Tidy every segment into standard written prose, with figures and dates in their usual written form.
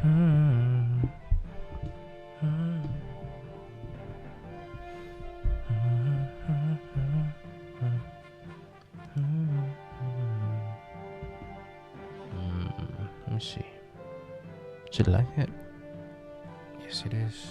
Let me see. Is it like it? Yes, it is.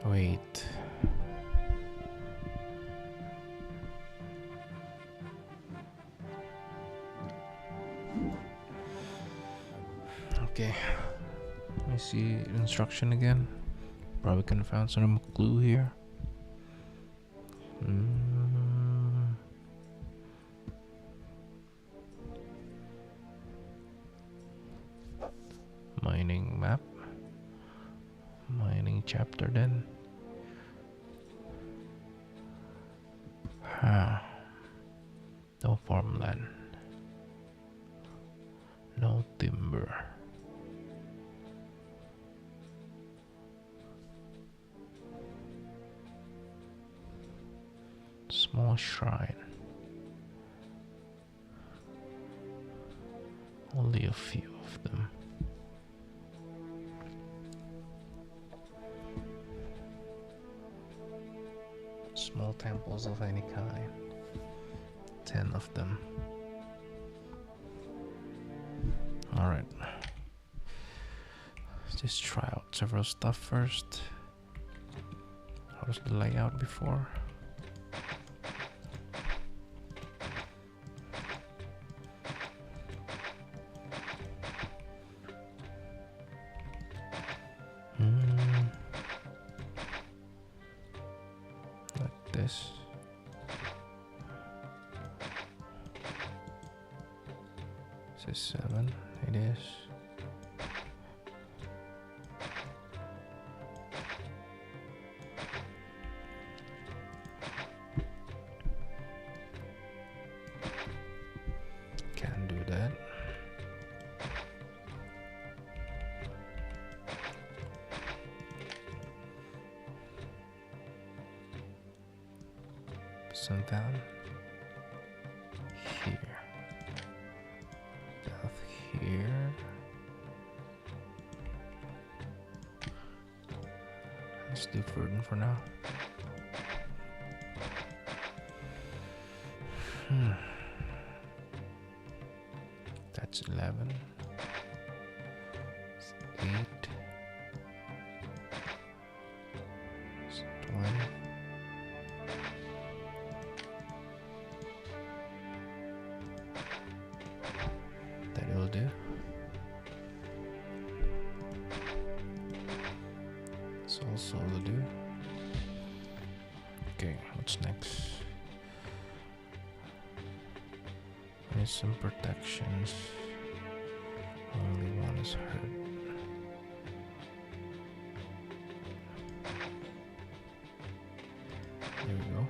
Wait. Okay. Let me see instruction again. Probably can find some clue here. Mining map. Mining chapter then. No farmland. No timber. Small shrine. Only a few of them. Small temples of any kind. 10 of them. Alright. Let's just try out several stuff first. How was the layout before? Like this. Is 7? It is. Can't do that. Some down here. Here. Let's do Verdun for now. That's 11. It's 8. It's 20. That will do. This also will do. Okay, what's next? There's some protections. Only one is hurt. There we go.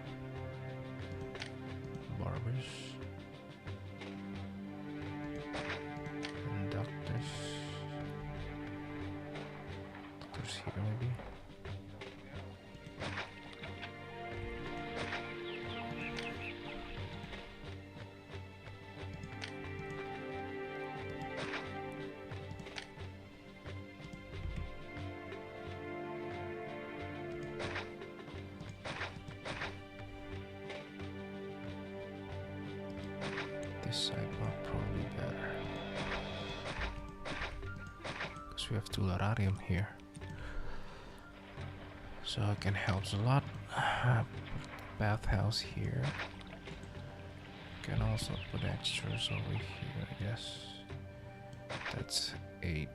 Barbers. And doctors. Doctors here maybe. This side will probably be better because we have Tulararium here, so it can help a lot. Bathhouse here. Can also put extras over here, I guess. That's 8.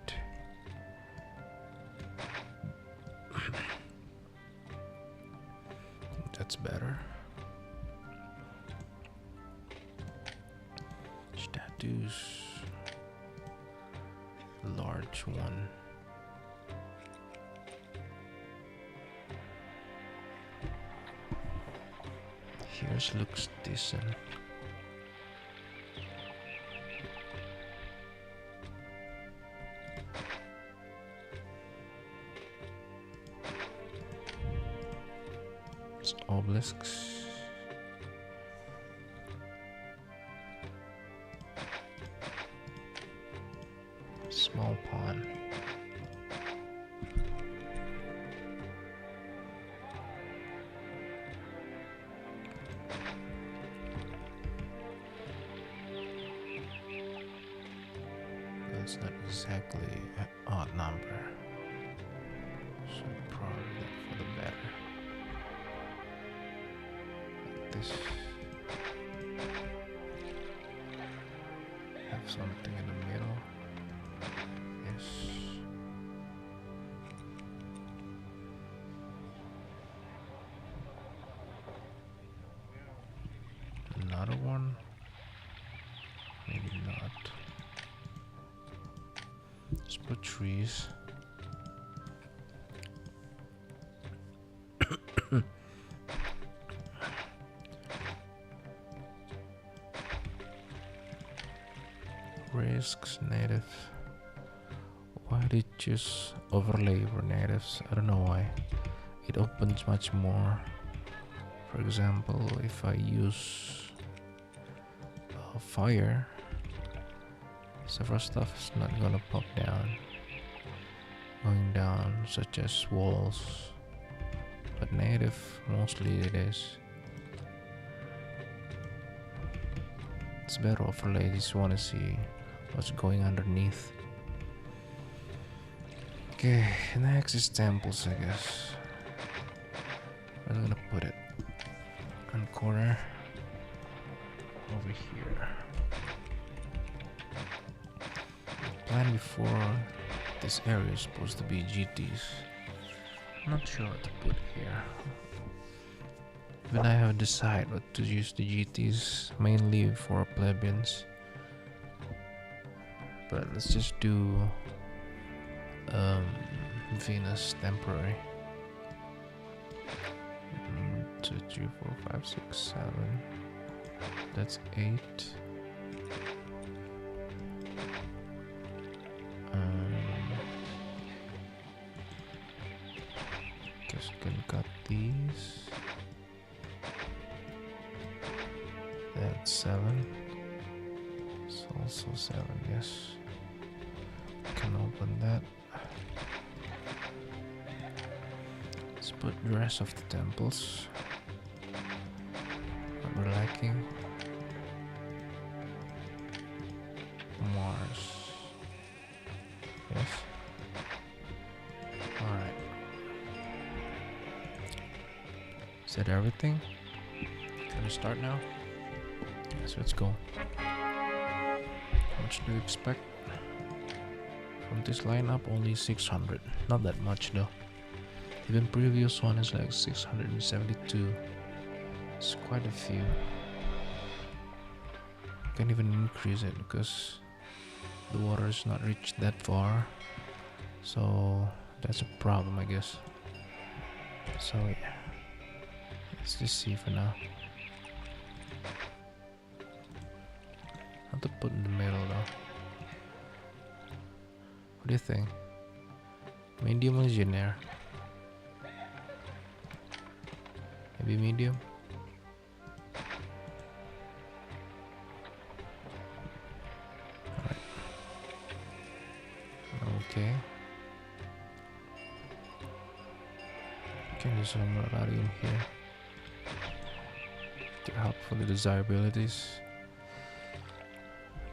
That's better. reduce large one. Here's looks decent. It's obelisks. Small pond. That's not exactly an odd number, so probably for the better. Like this. Have something in the middle. Yes. Another one? Maybe not. Let's put trees. Risks native. Why did you choose overlay for natives? I don't know why. It opens much more. For example, if I use fire, several stuff is not gonna pop down, going down, such as walls. But native, mostly it is. It's better overlay. Just want to see what's going underneath. Okay, next is temples, I guess. Where am I gonna put it? One corner over here. Plan before this area is supposed to be GTs. I'm not sure what to put here. Even I have decided what to use the GTs mainly for plebeians. But let's just do Venus temporary. 2, 3, 4, 5, 6, 7. That's 8. Guess we can cut these. That's 7. It's also 7, yes. Can open that. Let's put the rest of the temples. What we're lacking. Mars. Yes. Alright. Is that everything? Can we start now? Yes, let's go. How much do you expect? From this lineup, only 600. Not that much though. Even previous one is like 672. It's quite a few. Can't even increase it because the water is not reached that far. So that's a problem, I guess. So yeah. Let's just see for now. Have to put in the middle though. What do you think? Medium or Legionnaire? Maybe medium? Alright. Okay. Can use some radium here. To help for the desirabilities.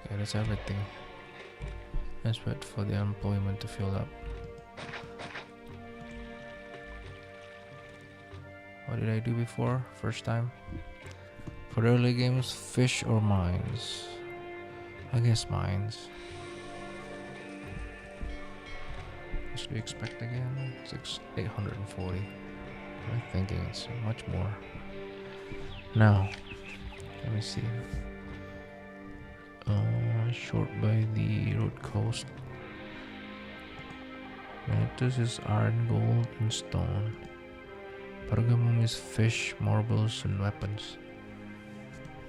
Okay, that's everything. Let's wait for the unemployment to fill up. What did I do before? First time? For the early games, fish or mines? I guess mines. What should we expect again? 840. I'm thinking it's much more. Now, let me see. short by the road coast. This is iron, gold, and stone. Pergamum is fish, marbles, and weapons.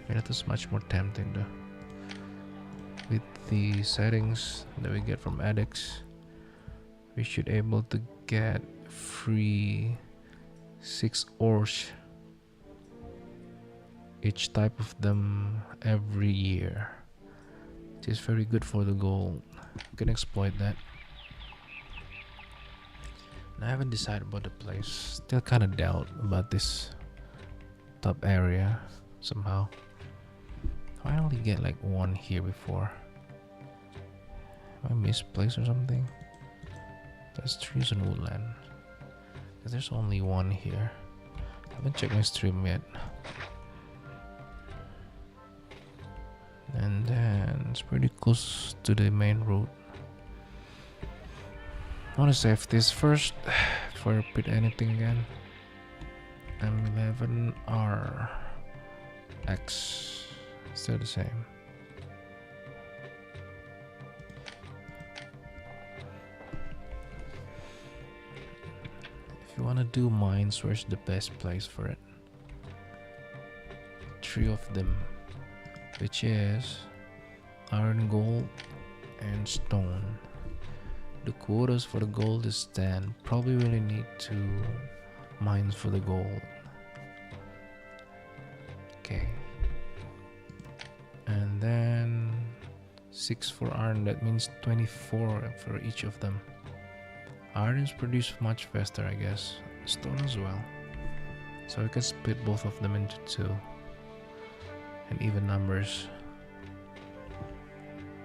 That is much more tempting though. With the settings that we get from addicts, we should able to get free 6 ores, each type of them every year, which is very good for the gold. We can exploit that. I haven't decided about the place. Still kind of doubt about this top area somehow. I only get like one here before. Am I misplaced or something? That's trees and woodland. Cause there's only one here. I haven't checked my stream yet. And then it's pretty close to the main road. I want to save this first before I repeat anything again. M11R X, still the same. If you want to do mines, where's the best place for it? 3 of them, which is iron, gold, and stone. The quotas for the gold is 10. Probably really need 2 mines for the gold. Okay. And then 6 for iron. That means 24 for each of them. Iron is produced much faster, I guess. Stone as well. So we can split both of them into 2. And even numbers.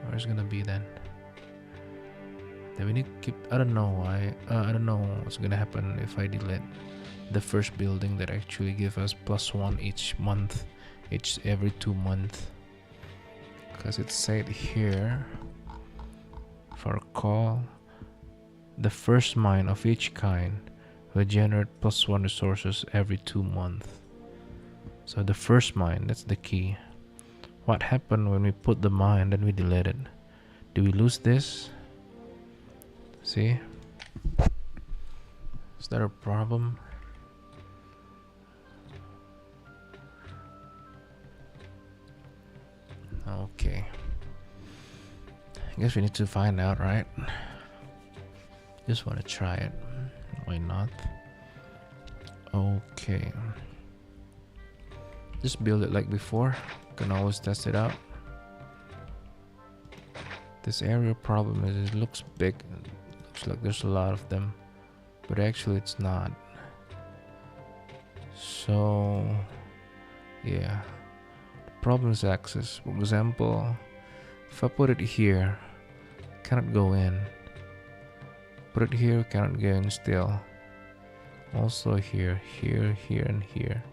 Where's it gonna be then? Then we need to keep. I don't know why. I don't know what's gonna happen if I delete the first building that actually give us +1 each month, every 2 months. Because it said here, for a call, the first mine of each kind will generate +1 resources every 2 months. So the first mine, that's the key. What happened when we put the mine then we delete it? Do we lose this? See? Is that a problem? Okay. I guess we need to find out, right? Just want to try it. Why not? Okay. Just build it like before. Can always test it out. This area problem is it looks big. Looks like there's a lot of them, but actually it's not. So yeah, the problem is access. For example, if I put it here, cannot go in. Put it here, cannot go in still. Also here, and here.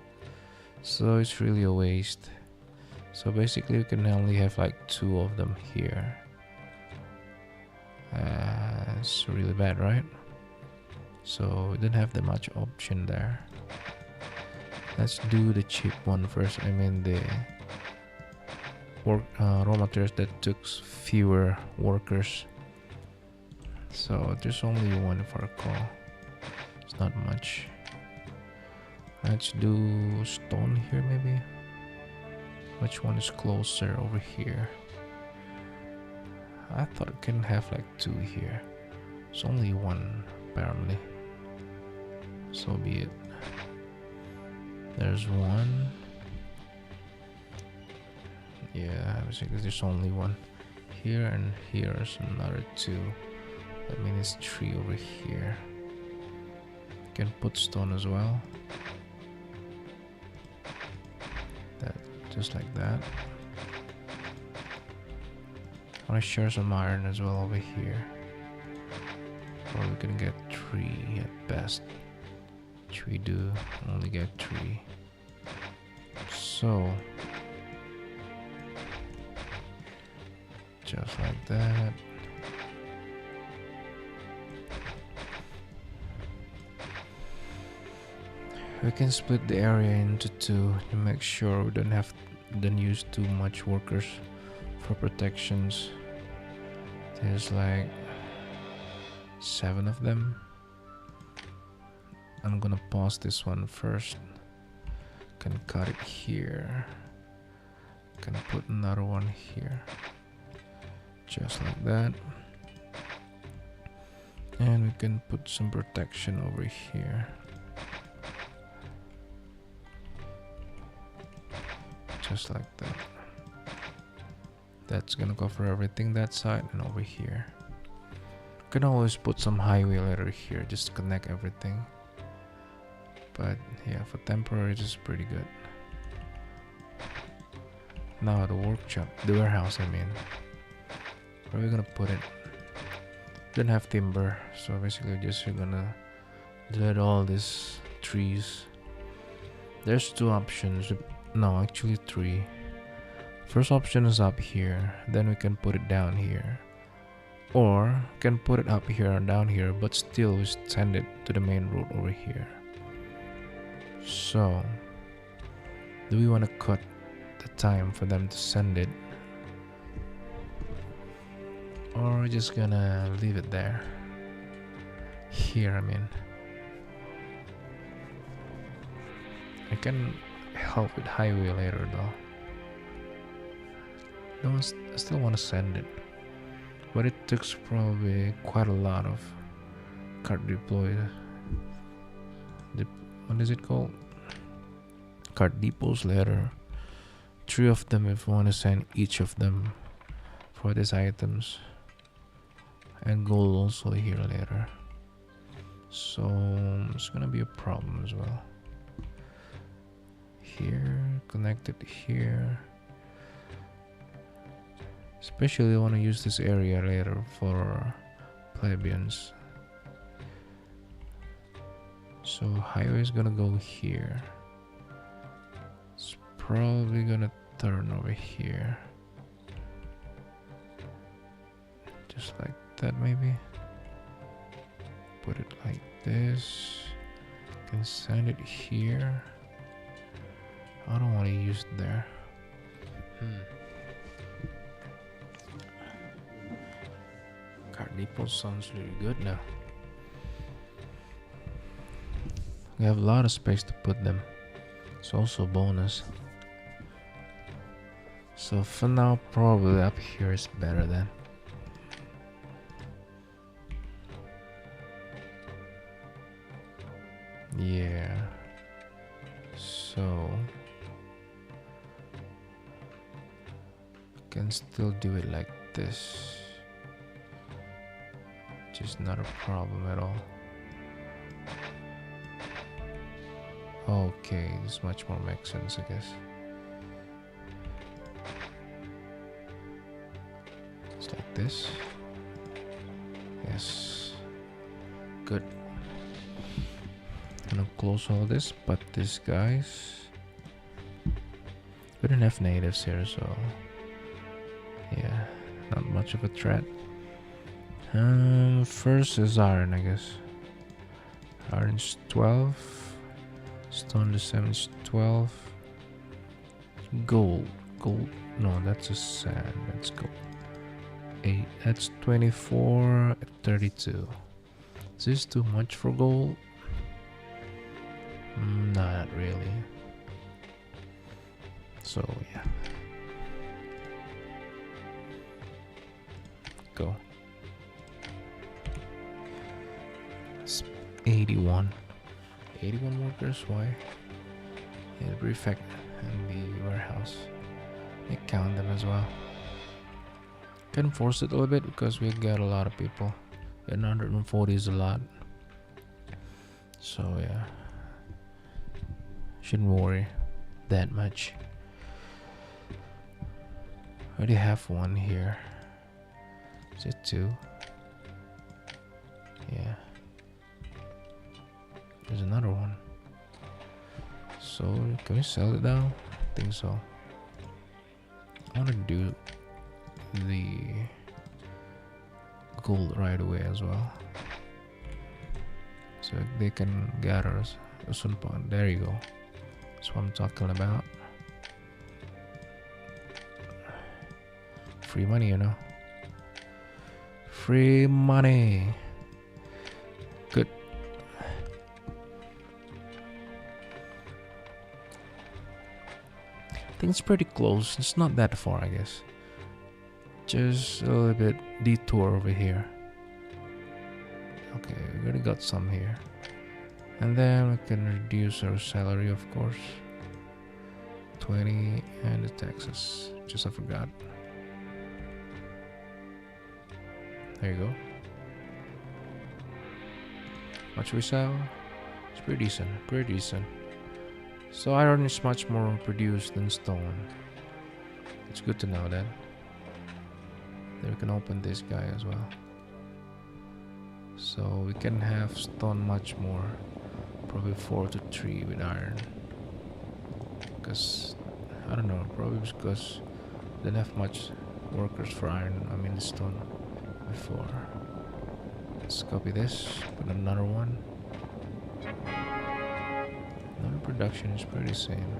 So it's really a waste. So basically we can only have like 2 of them here. It's really bad, right? So we don't have that much option there. Let's do the cheap one first. I mean the raw materials that took fewer workers. So there's only one for a call. It's not much. Let's do stone here maybe. Which one is closer over here? I thought it can have like 2 here. It's only 1 apparently. So be it. There's 1. Yeah, basically there's only 1 here, and here is another 2. That means it's 3 over here. Can put stone as well. That just like that. I want to share some iron as well over here. Probably gonna get 3 at best. Which we do only get 3. So just like that. We can split the area into 2 to make sure we don't use too much workers for protections. There's like 7 of them. I'm gonna pause this one first. Can cut it here. Can put another one here. Just like that. And we can put some protection over here. Just like that. That's gonna cover everything that side and over here. Can always put some highway later here just to connect everything. But yeah, for temporary, this is pretty good. Now the workshop, the warehouse, I mean. Where are we gonna put it? Don't have timber, so basically just you're gonna delete all these trees. There's 2 options. No, actually 3. First option is up here, then we can put it down here. Or can put it up here and down here, but still we send it to the main road over here. So, do we want to cut the time for them to send it? Or we're just gonna leave it there? Here, I mean. I can help with highway later though. No, I still want to send it. But it takes probably quite a lot of cart deploy. What is it called? Cart depots later. 3 of them if we want to send each of them for these items. And gold also here later. So it's gonna be a problem as well. Here, connected here. Especially I want to use this area later for plebeians. So highway is gonna go here. It's probably gonna turn over here. Just like that maybe. Put it like this. Can send it here. I don't want to use it there. Cart depot sounds really good now. We have a lot of space to put them. It's also a bonus. So for now, probably up here is better then. Yeah. So can still do it like this. Just not a problem at all. Okay, this much more makes sense, I guess. It's like this. Yes. Good. Gonna close all this, but these guys, we don't have natives here, so yeah, not much of a threat. First is iron, I guess. Iron's 12. Stone to 7 is 12. Gold. No, that's a sand. That's gold. 8. That's 24. 32. Is this too much for gold? Not really. So yeah. Go. It's 81. 81 workers, why? Yeah, the prefect and the warehouse. I count them as well. Can force it a little bit because we got a lot of people. 140 is a lot. So yeah. Shouldn't worry that much. I already have one here. Is it 2? Yeah. There's another one. So can we sell it now? I think so. I want to do the gold right away as well, so they can gather us a soon point. There you go. That's what I'm talking about. free money, you know. Free money. Good. I think it's pretty close. It's not that far, I guess. Just a little bit detour over here. Okay, we already got some here. And then we can reduce our salary, of course. 20 and the taxes. Just I forgot. There you go. Much we sell? It's pretty decent. Pretty decent. So iron is much more produced than stone. It's good to know that. Then we can open this guy as well. So we can have stone much more. Probably 4 to 3 with iron. Because, I don't know, probably because we didn't have much workers for iron, I mean the stone, before. Let's copy this, put another one. Another production is pretty same.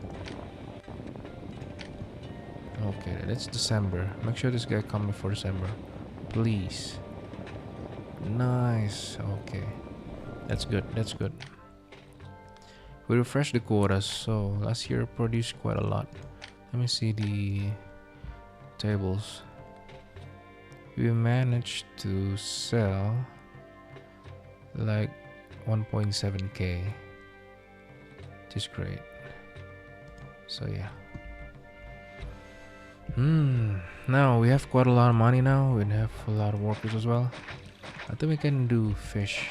Okay, that's December. Make sure this guy come before December. Please. Nice. Okay. That's good. That's good. We refreshed the quotas. So last year produced quite a lot. Let me see the tables. We managed to sell like 1.7k. Which is great. So yeah. Now we have quite a lot of money now. We have a lot of workers as well. I think we can do fish,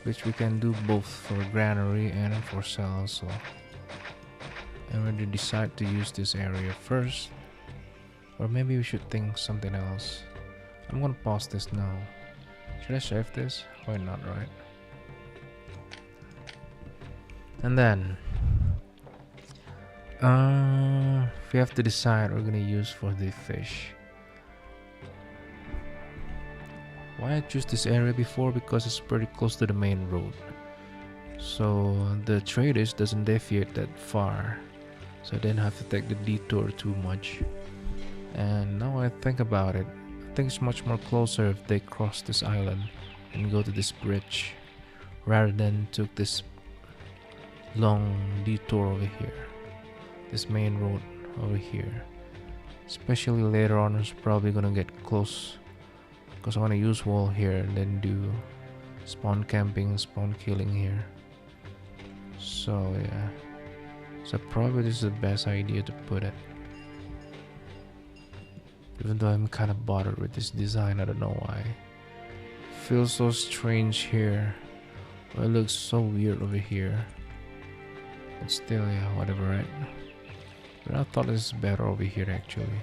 which we can do both for granary and for sale also. And we decide to use this area first, or maybe we should think something else. I'm gonna pause this now. Should I save this? Why not, right? And then we have to decide what we're gonna use for the fish. Why I choose this area before? Because it's pretty close to the main road, so the traders doesn't deviate that far, so I didn't have to take the detour too much. And now I think about it, I think it's much more closer if they cross this island and go to this bridge rather than took this long detour over here, this main road over here. Especially later on, it's probably gonna get close, because I want to use wall here and then do spawn camping, spawn killing here. So yeah, so probably this is the best idea to put it. Even though I'm kind of bothered with this design, I don't know why. Feels so strange here. Well, it looks so weird over here. But still, yeah, whatever, right? But I thought this is better over here actually.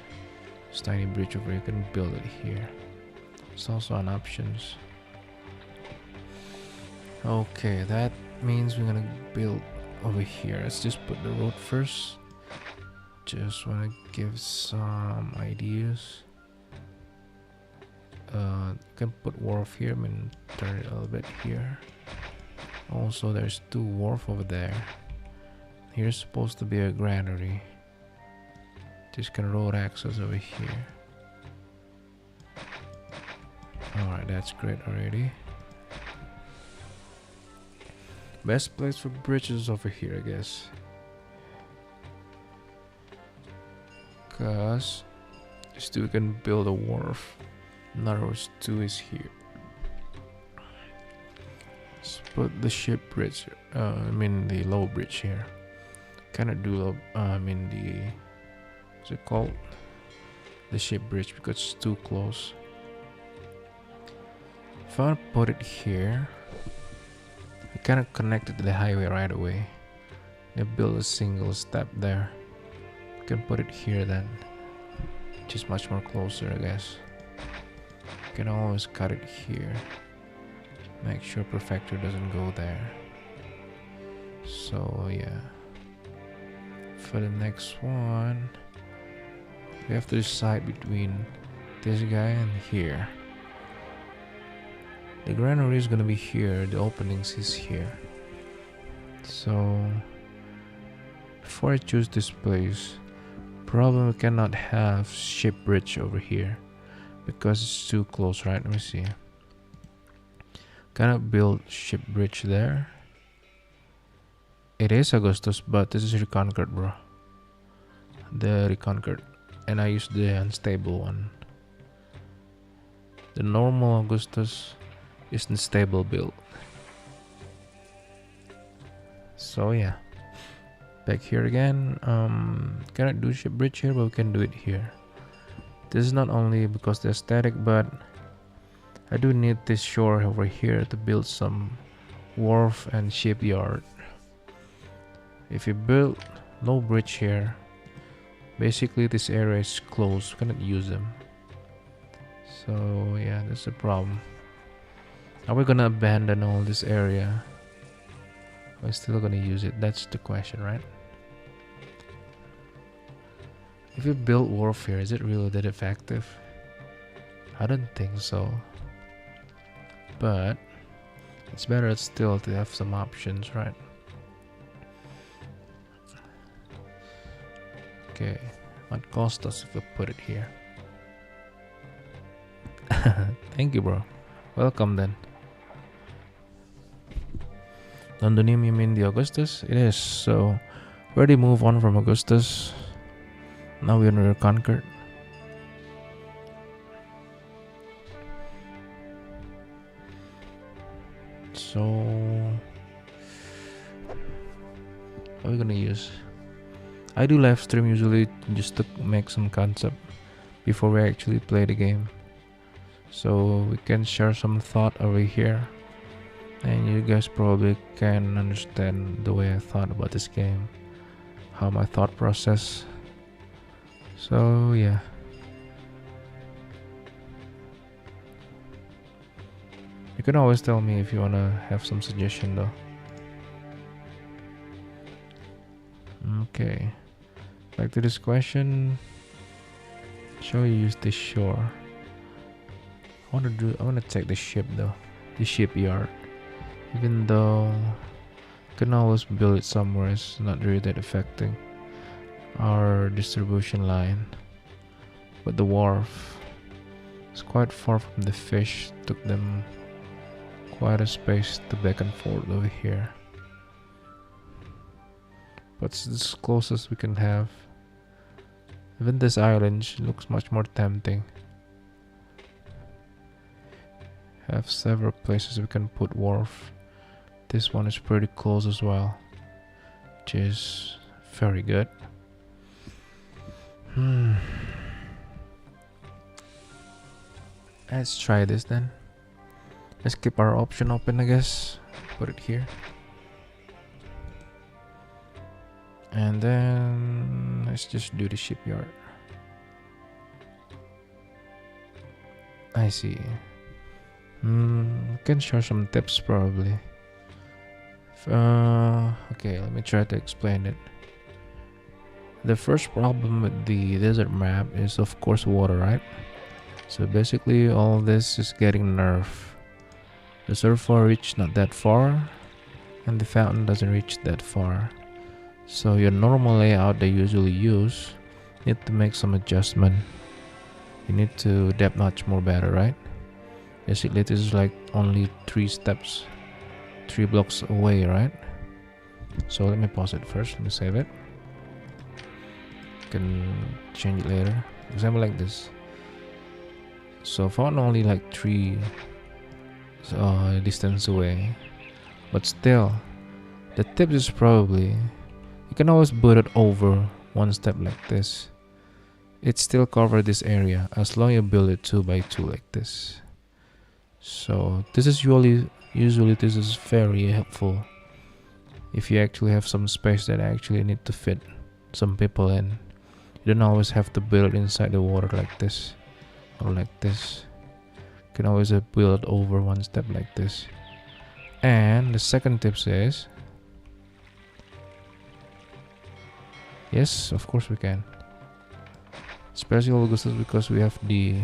This tiny bridge over here, you can build it here. It's also an options. Okay, that means we're gonna build over here. Let's just put the road first. Just wanna give some ideas. Can put wharf here, I mean turn it a little bit here. Also there's 2 wharf over there. Here's supposed to be a granary. Just can road access over here. Alright, that's great already. Best place for bridges over here, I guess. Cause still can build a wharf. In other words, 2 is here. Let's put the ship bridge, I mean the low bridge here. Cannot do low, I mean the, what's it called? The ship bridge, because it's too close. If I want to put it here, I cannot connect it to the highway right away. I build a single step there. I can put it here then, which is much more closer, I guess. You can always cut it here. Make sure perfector doesn't go there. So yeah. For the next one, we have to decide between this guy and here. The granary is gonna be here, the openings is here. So before I choose this place, problem, we cannot have ship bridge over here because it's too close, right? Let me see. Cannot build ship bridge there. It is Augustus, but this is reconquered, bro. The reconquered, and I use the unstable one. The normal Augustus is unstable build. So yeah, back here again. Cannot do ship bridge here, but we can do it here. This is not only because the aesthetic, but I do need this shore over here to build some wharf and shipyard. If you build no bridge here, basically this area is closed, we cannot use them. So yeah, that's a problem. Are we gonna abandon all this area? We're still gonna use it? That's the question, right? If you build wharf here, is it really that effective? I don't think so. But it's better still to have some options, right? Okay, what cost us if we put it here? Thank you, bro. Welcome then. Londonium, you mean the Augustus? It is. So we already move on from Augustus. Now we're reconquered. So what are we gonna use? I do live stream usually just to make some concept before we actually play the game. So we can share some thought over here, and you guys probably can understand the way I thought about this game, how my thought process. So yeah, you can always tell me if you wanna have some suggestion though. Okay, back to this question. Shall we use this shore? I wanna take the ship though, the shipyard. Even though I can always build it somewhere, it's not really that affecting our distribution line. But the wharf is quite far from the fish, took them quite a space to back and forth over here. But it's as close as we can have. Even this island looks much more tempting. Have several places we can put wharf. This one is pretty close as well, which is very good. Let's try this then. Let's keep our option open, I guess. Put it here. And then let's just do the shipyard. I see. Can share some tips probably. Okay, let me try to explain it. The first problem with the desert map is of course water, right? So basically all this is getting nerfed. The reservoir reach not that far, and the fountain doesn't reach that far. So your normal layout they usually use need to make some adjustment. You need to depth notch more better, right? Basically this is like only 3 steps, 3 blocks away, right? So let me pause it first, let me save it. Can change it later. Example like this. So found only like 3 distance away, but still the tip is probably you can always put it over 1 step like this. It still cover this area as long as you build it 2 by 2 like this. So this is usually this is very helpful if you actually have some space that actually need to fit some people in. You don't always have to build inside the water like this or like this. You can always build over 1 step like this. And the second tip is, yes, of course we can. Especially Augustus because we have the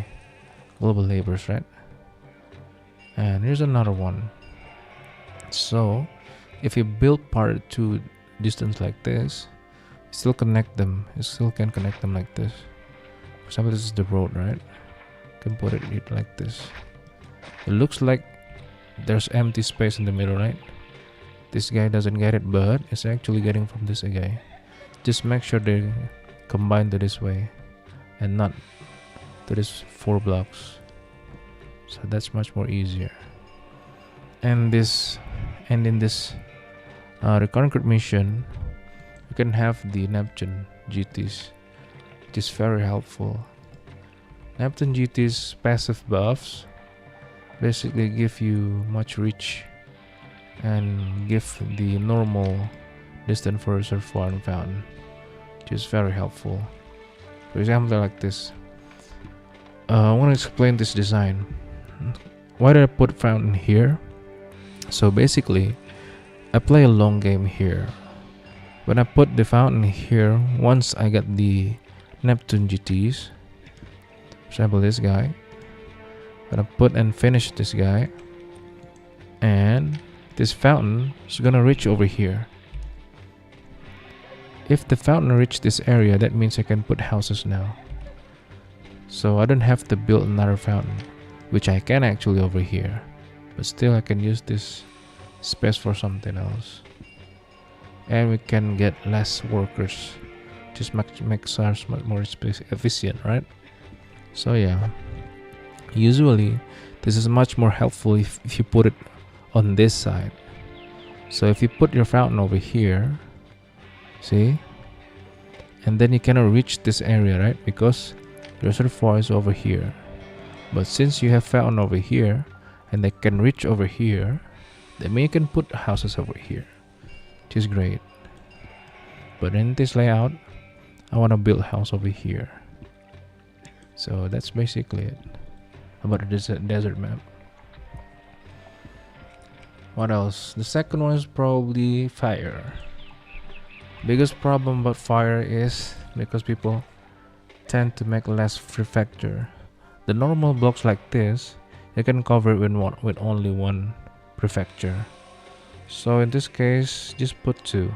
global labors, right? And here's another one. So if you build part 2 distance like this, still connect them. You still can connect them like this. For example, this is the road, right? You can put it like this. It looks like there's empty space in the middle, right? This guy doesn't get it, but it's actually getting from this guy. Just make sure they combine to this way and not to this 4 blocks. So that's much more easier. And in this reconquered mission, you can have the Neptune GTs, which is very helpful. Neptune GT's passive buffs basically give you much reach and give the normal distance for reservoir and fountain, which is very helpful. For example, like this. I want to explain this design. Why did I put fountain here? So basically, I play a long game here. When I put the fountain here, once I get the Neptune GTs, for example this guy, I'm gonna put and finish this guy, and this fountain is gonna reach over here. If the fountain reach this area, that means I can put houses now. So I don't have to build another fountain, which I can actually over here, but still I can use this space for something else. And we can get less workers, just makes us much more space efficient, right? So yeah, usually this is much more helpful if you put it on this side. So if you put your fountain over here, see, and then you cannot reach this area, right? Because the reservoir is over here. But since you have fountain over here and they can reach over here, then you can put houses over here, which is great. But in this layout, I want to build a house over here. So that's basically it about the desert map. What else? The second one is probably fire. Biggest problem about fire is because people tend to make less prefecture. The normal blocks like this, you can cover it with only one prefecture. So in this case, just put 2.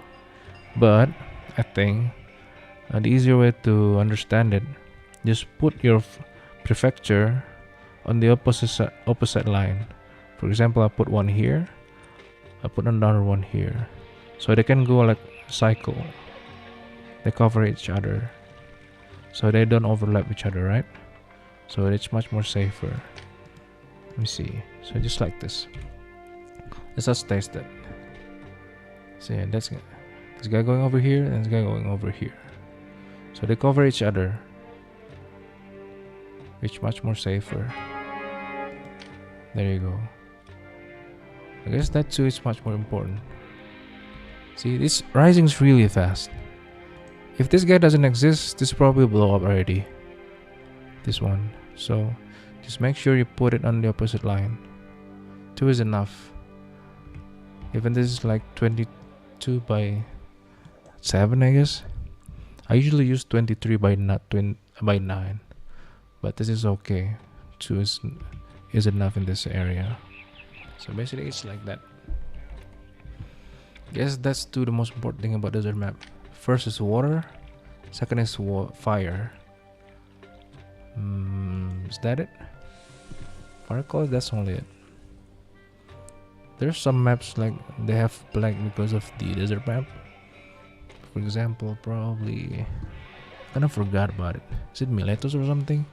But I think the easier way to understand it, just put your prefecture on the opposite line. For example, I put one here, I put another one here, so they can go like cycle. They cover each other, so they don't overlap each other, right? So it's much more safer. Let me see. So just like this. Let's just taste it. See, that's this guy going over here and this guy going over here. So they cover each other, which is much more safer. There you go. I guess that too is much more important. See, this rising is really fast. If this guy doesn't exist, this probably blow up already. This one. So just make sure you put it on the opposite line. 2 is enough. Even this is like 22 by 7, I guess. I usually use 23 by 9, but this is okay. 2 is enough in this area. So basically it's like that. Guess that's the most important thing about desert map. First is water, second is fire. Is that it? Fire color, that's only it. There's some maps like they have black because of the desert map. For example, probably I kind of forgot about it. Is it Miletus or something?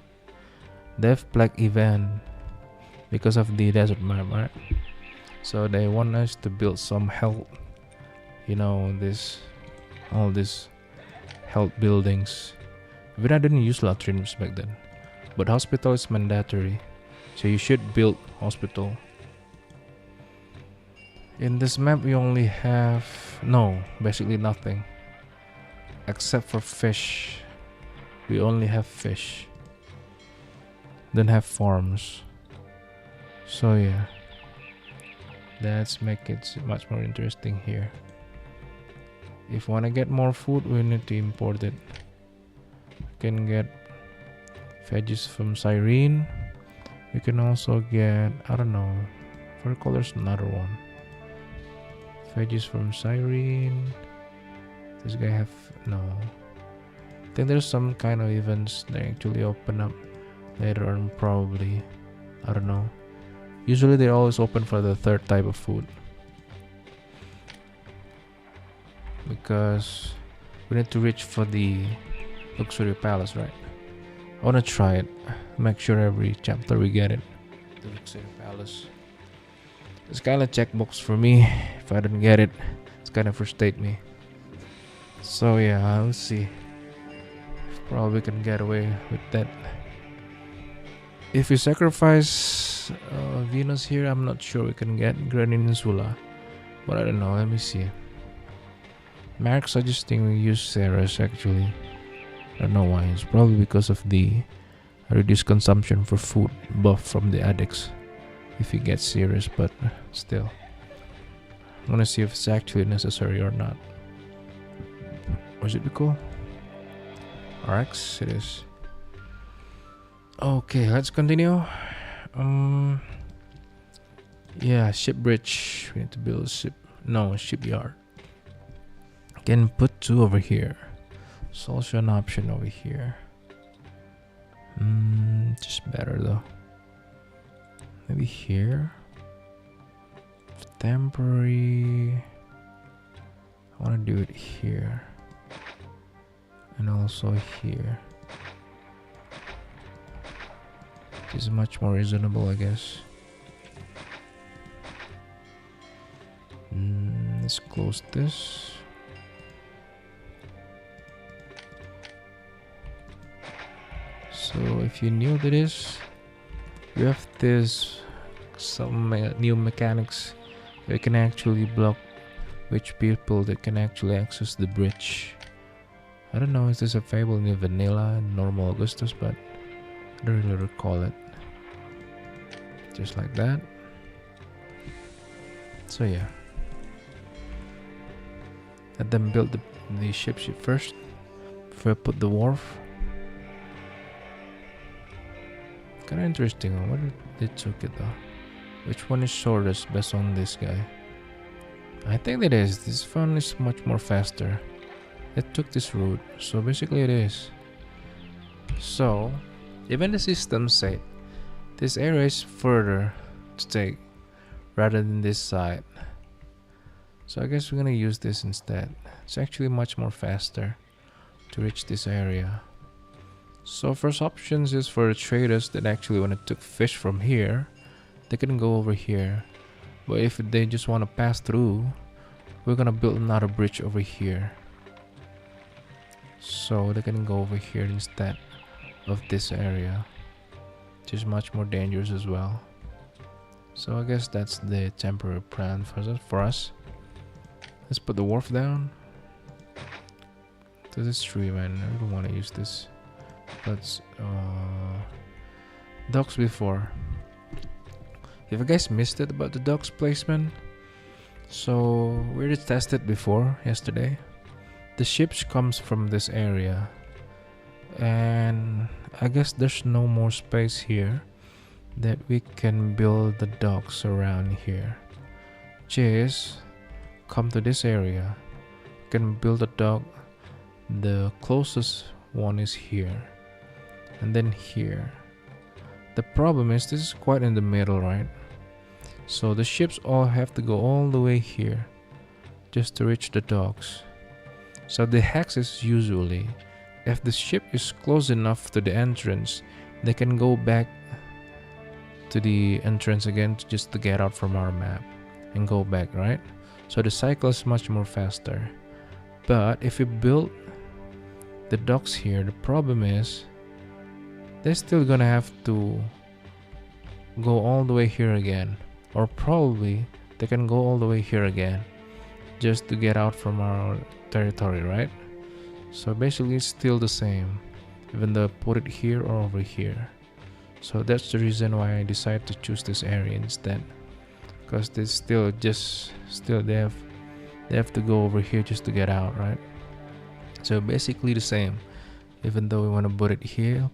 They have black event because of the desert map, right? So they want us to build some health, you know, all these health buildings. Even I didn't use latrines back then, but hospital is mandatory, so you should build hospital. In this map we only have basically nothing except for fish. We only have fish, don't have farms. So yeah, that's make it much more interesting here. If want to get more food, we need to import it. We can get veggies from Cyrene. We can also get, I don't know, for colors, another one. Veggies from Cyrene. This guy have no. I think there's some kind of events that actually open up later on, probably. I don't know. Usually they're always open for the third type of food, because we need to reach for the luxury palace, right? I wanna try it. Make sure every chapter we get it. The luxury palace. It's kind of checkbox for me. If I don't get it, it's kind of frustrate me. So yeah, let's see. Probably can get away with that. If we sacrifice Venus here, I'm not sure we can get Grand Insula. But I don't know, let me see. Mark suggesting we use Ceres actually. I don't know why. It's probably because of the reduced consumption for food buff from the addicts. If he gets serious, but still. I'm gonna see if it's actually necessary or not. Or should it be cool? RX, it is. Okay, let's continue. Yeah, ship bridge. We need to build a ship. No, a shipyard. Can put 2 over here. It's also an option over here. Just better though. Maybe here. Temporary. I want to do it here. And also here. This is much more reasonable, I guess. Let's close this. So if you're new to this, you have some new mechanics that can actually block which people that can actually access the bridge. I don't know if this is available in the vanilla and normal Augustus, but I don't really recall it. Just like that. So yeah, let them build the ship first before I put the wharf. Kind of interesting. What they took it though? Which one is shortest based on this guy? I think it is. This one is much more faster. It took this route, so basically it is. So even the system said this area is further to take rather than this side. So I guess we're gonna use this instead. It's actually much more faster to reach this area. So first options is for the traders that actually want to take fish from here, they can go over here. But if they just want to pass through, we're gonna build another bridge over here. So they can go over here instead of this area, which is much more dangerous as well. So I guess that's the temporary plan for us. Let's put the wharf down. This is true, man. I don't want to use this. Let's docks before. If you guys missed it about the docks placement, so we already tested before yesterday. The ships comes from this area, and I guess there's no more space here that we can build the docks around here. Just come to this area, we can build a dock. The closest one is here, and then here. The problem is this is quite in the middle, right? So the ships all have to go all the way here just to reach the docks. So the hex is usually, if the ship is close enough to the entrance, they can go back to the entrance again just to get out from our map and go back, right? So the cycle is much more faster. But if you build the docks here, the problem is they're still gonna have to go all the way here again, or probably they can go all the way here again just to get out from our territory, right? So basically it's still the same even though I put it here or over here. So that's the reason why I decided to choose this area instead, because they have to go over here just to get out, right? So basically the same, even though we want to put it here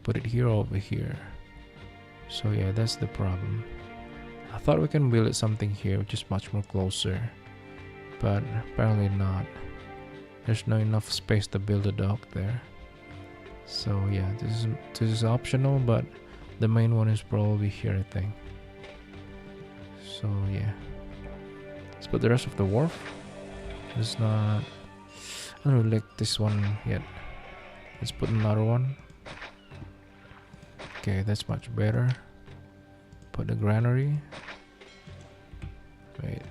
or over here. So yeah, that's the problem. I thought we can build something here which is much more closer, but apparently not. There's not enough space to build a dock there. So yeah, this is optional, but the main one is probably here, I think. So yeah, let's put the rest of the wharf. It's not. I don't really like this one yet. Let's put another one. Okay, that's much better. Put the granary. Wait.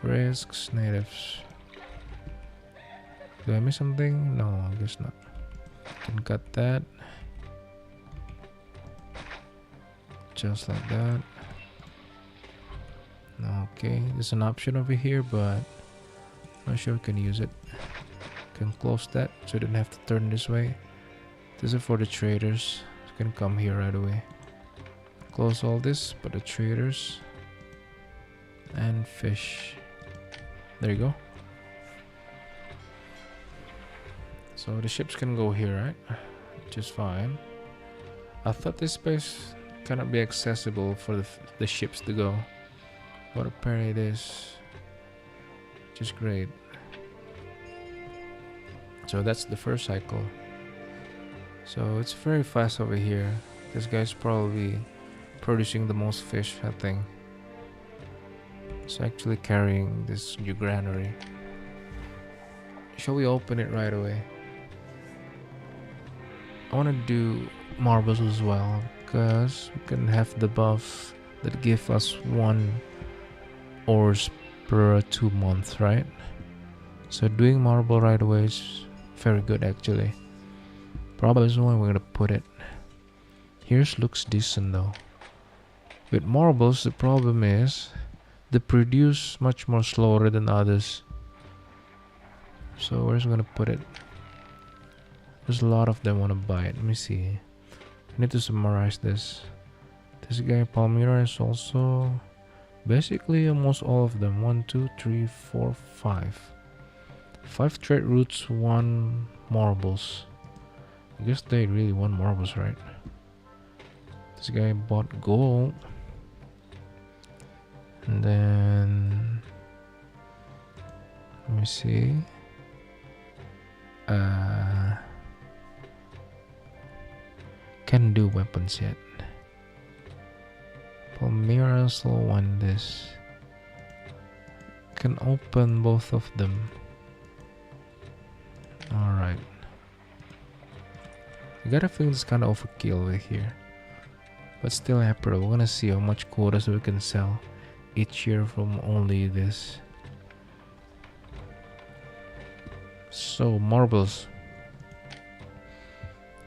Risks, natives. Do I miss something? No, I guess not. Can cut that. Just like that. Okay, there's an option over here, but I'm not sure we can use it. Can close that so we don't have to turn this way. This is for the traders. You can come here right away. Close all this, but the traders and fish. There you go. So the ships can go here, right? Which is fine. I thought this space cannot be accessible for the ships to go, but apparently it is. Which is great. So that's the first cycle. So it's very fast over here. This guy's probably producing the most fish, I think. It's actually carrying this new granary. Shall we open it right away? I want to do marbles as well, because we can have the buff that give us 1 ores per 2 months, right? So doing marble right away is very good actually. Probably is where we're gonna put it. Here's looks decent though. With marbles, the problem is they produce much more slower than others. So where's we gonna put it? There's a lot of them want to buy it. Let me see. I need to summarize this. This guy Palmyra is also basically almost all of them. 1, 2, 3, 4, 5. 5 trade routes, 1 marbles. I guess they really want marbles, right? This guy bought gold. And then let me see. Can't do weapons yet. Palmyra also want this. Can open both of them. Alright. I got a feeling it's kind of overkill over here. But still happy. We're gonna see how much quotas we can sell each year from only this. So marbles.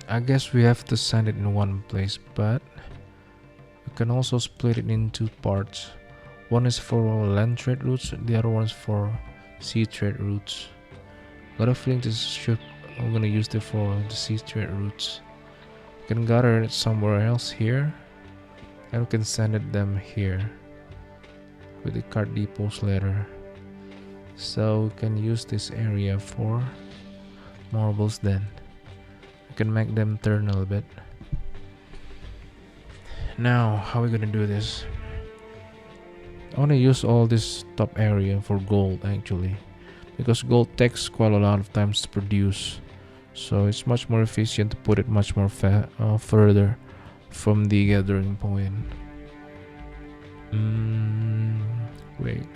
I guess we have to send it in one place, but we can also split it in 2 parts. One is for land trade routes, the other one is for sea trade routes. Got a feeling this ship I'm gonna use it for the sea trade routes. We can gather it somewhere else here, and we can send it them here with the cart depots later. So we can use this area for marbles then. We can make them turn a little bit. Now, how are we gonna do this? I wanna use all this top area for gold actually, because gold takes quite a lot of times to produce. So it's much more efficient to put it much more further from the gathering point. Wait.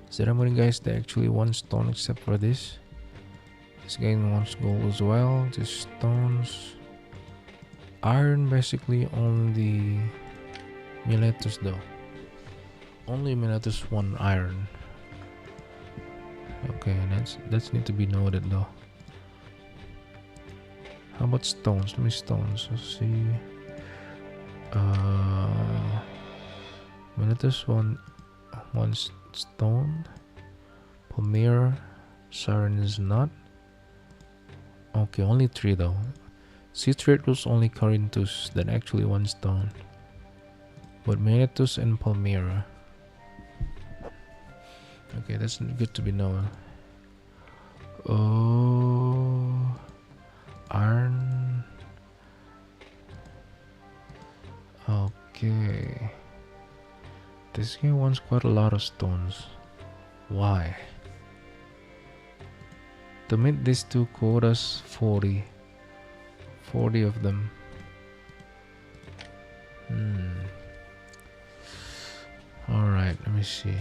Is there any guys that actually want stone except for this? This guy wants gold as well. Just stones. Iron basically only Miletus though. Only Miletus 1 iron. Okay, that's need to be noted though. How about stones? Let me stones. Let's see. Miletus 1 stone. Palmyra. Siren is not. Okay, only 3 though. Sea trade was only Corinthus that actually 1 stone. But Miletus and Palmyra. Okay, that's good to be known. Oh, iron. Okay. This guy wants quite a lot of stones. Why? To meet these two quotas, 40 of them. Alright, let me see.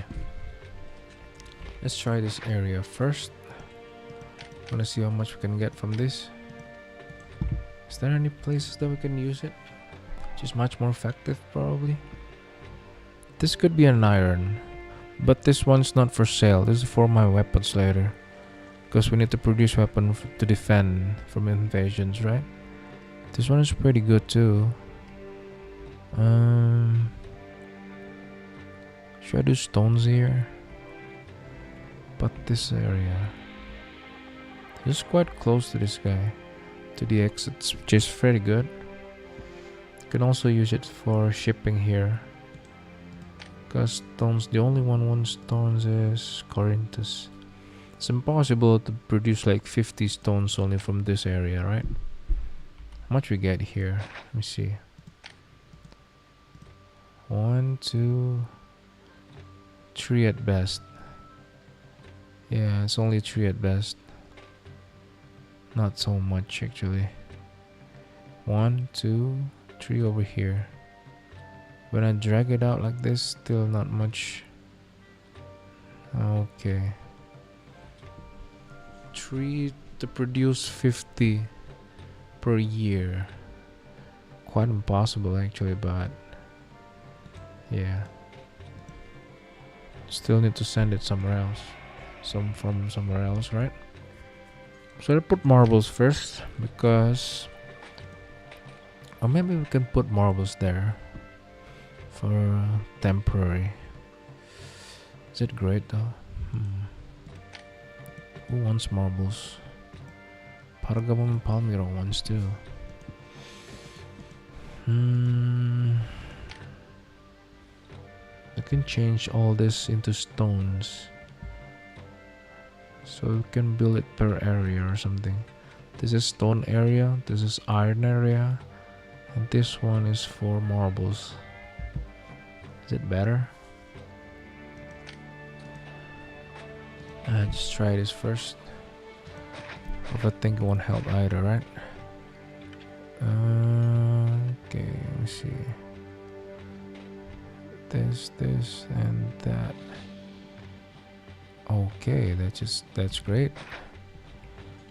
Let's try this area first. Wanna see how much we can get from this. Is there any places that we can use it? Just much more effective probably. This could be an iron, but this one's not for sale. This is for my weapons later, because we need to produce weapons to defend from invasions, right? This one is pretty good too. Should I do stones here? But this area, this is quite close to this guy, to the exits, which is very good. You can also use it for shipping here, because stones, the only one wants stones is Corinthus. It's impossible to produce like 50 stones only from this area, right? How much we get here? Let me see. 1, 2, 3 at best. Yeah, it's only 3 at best. Not so much actually. 1, 2, 3 over here. When I drag it out like this, still not much. Okay. 3 to produce 50 per year. Quite impossible actually, but yeah. Still need to send it somewhere else. From somewhere else, right? So I put marbles first, because, or maybe we can put marbles there for temporary. Is it great though? Who wants marbles? Pargamum and Palmyra wants too. I can change all this into stones, so we can build it per area or something. This is stone area, this is iron area, and this one is for marbles. Is it better? Just try this first. If I think it won't help either, right? Okay, let me see. This, and that. Okay, that's great.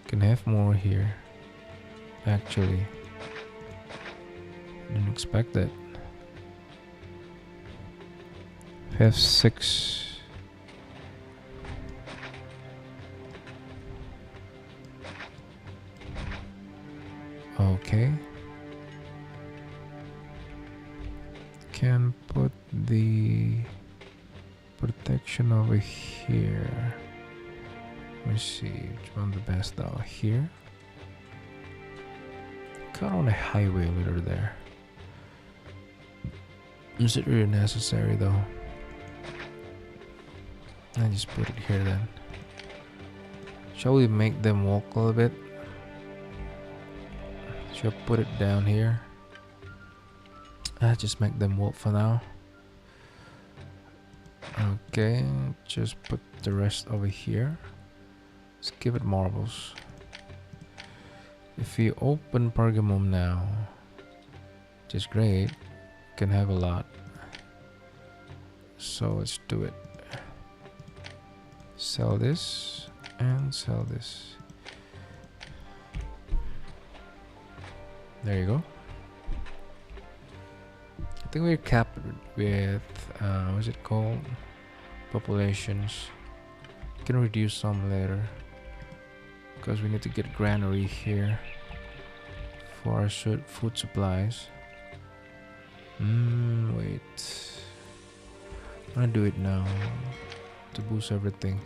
Can have more here. Actually, didn't expect that. Have 6. Okay. Can put the protection over here. Let me see which one the best out here. Cut on a highway over there. Is it really necessary though? I just put it here then. Shall we make them walk a little bit? Should I put it down here? Just make them walk for now. Okay, just put the rest over here. Let's give it marbles. If we open Pergamum now, which is great, can have a lot. So let's do it. Sell this and sell this. There you go. I think we're capped with what's it called? Populations. Can reduce some later, because we need to get granary here for our food supplies. Wait. I'm gonna do it now to boost everything,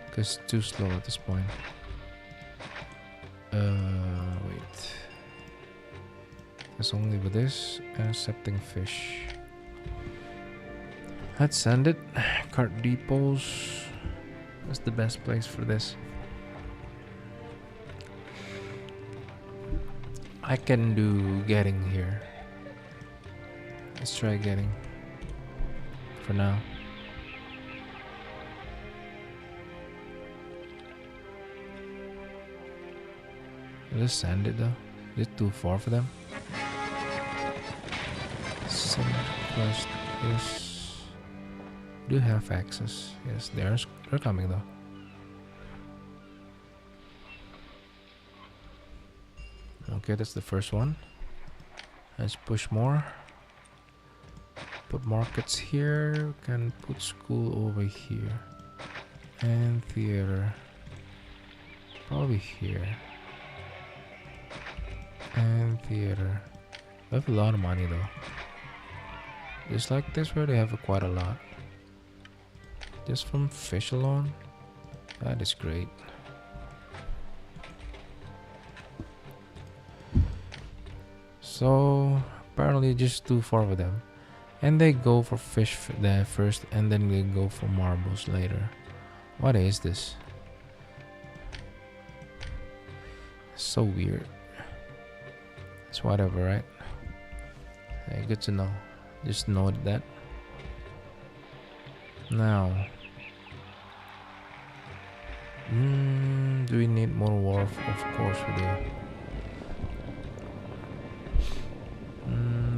because it's too slow at this point. Wait. It's only with this and accepting fish. Let's send it. Cart depots. That's the best place for this. I can do getting here. Let's try getting for now. Let's send it though. Is it too far for them? Send request is do have access. Yes, they're coming though. Okay, that's the first one. Let's push more. Put markets here. Can put school over here. And theater. Probably here. And theater. They have a lot of money though. Just like this where they have quite a lot. Just from fish alone. That is great. So apparently just too far for them. And they go for fish there first and then they go for marbles later. What is this? So weird. It's whatever, right? Hey, good to know. Just note that. Now, do we need more wharf? Of course we do.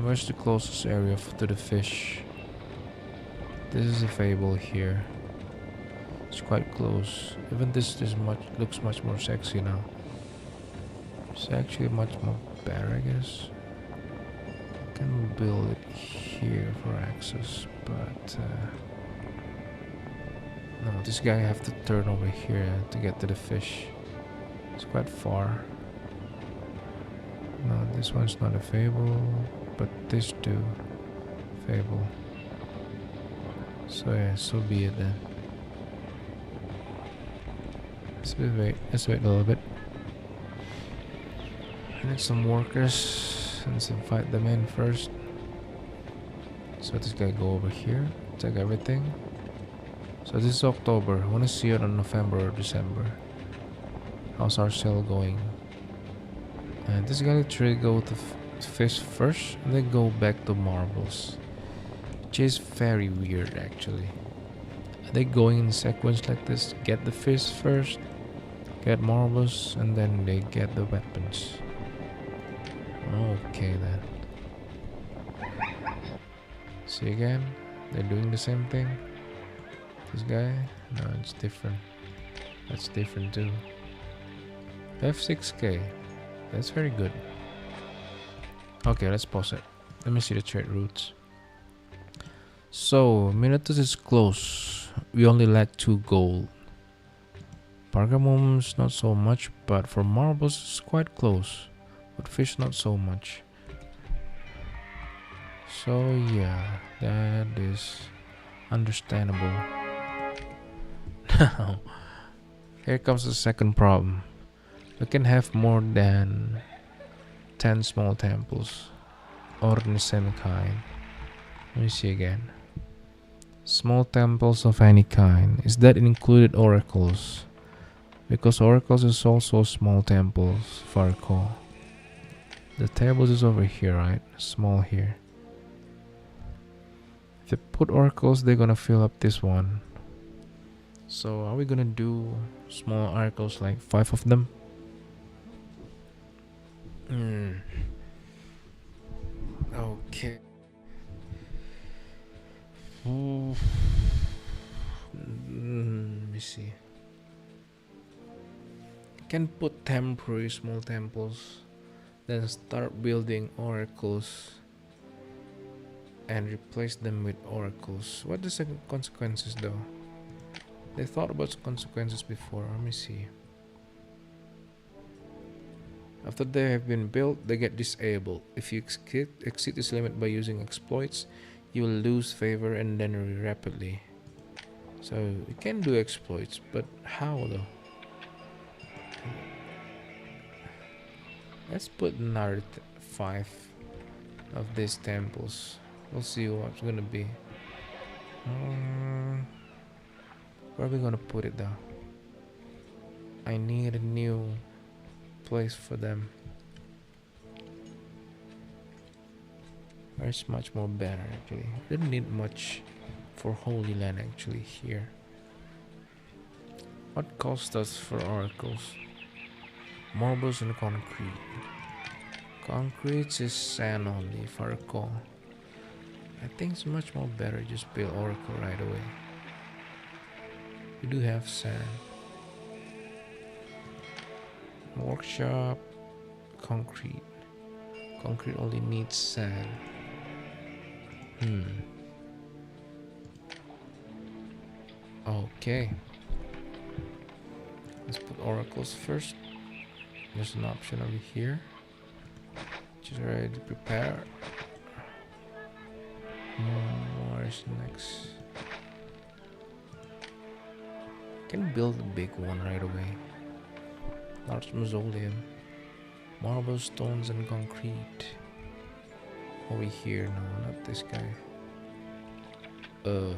Where's the closest area to the fish? This is a fable here. It's quite close. Even this looks much more sexy now. It's actually much more better, I guess. Can build it here for access, but no, this guy have to turn over here to get to the fish. It's quite far. No, this one's not a fable, but this do fable. So yeah, so be it then. Let's wait a little bit. I need some workers. Let's invite them in first. So this guy go over here, take everything. So this is October. I want to see it on November or December. How's our sale going? And this guy literally go to fish first, and then go back to marbles, which is very weird actually. Are they going in sequence like this? Get the fish first, get marbles, and then they get the weapons. Okay then. See again? They're doing the same thing. This guy? No, it's different. That's different too. They have 6k. That's very good. Okay, let's pause it. Let me see the trade routes. So, Minatus is close. We only lack 2 gold. Pergamum's not so much, but for marbles it's quite close. But fish not so much. So yeah, that is understandable. Now, here comes the second problem. We can have more than 10 small temples or in the same kind. Let me see again. Small temples of any kind. Is that included oracles? Because oracles is also small temples, if I recall. The tables is over here, right? Small here. If they put oracles, they're gonna fill up this one. So are we gonna do small oracles, like 5 of them? Okay. Let me see. Can put temporary small temples, then start building oracles and replace them with oracles. What is the consequences though? They thought about consequences before. Let me see. After they have been built, they get disabled. If you exceed this limit by using exploits, you will lose favor and then rapidly. So you can do exploits, but how though? Let's put another 5 of these temples. We'll see what's gonna be. Where are we gonna put it though? I need a new place for them. Where's much more better actually? Didn't need much for Holy Land actually here. What cost us for oracles? Marbles and concrete. Concrete is sand only, if I recall. I think it's much more better just build oracle right away. We do have sand. Workshop, concrete. Concrete only needs sand. Okay. Let's put oracles first. There's an option over here. Just ready to prepare. Where's next? Can build a big one right away. Large mausoleum. Marble, stones, and concrete. Over here, no, not this guy. The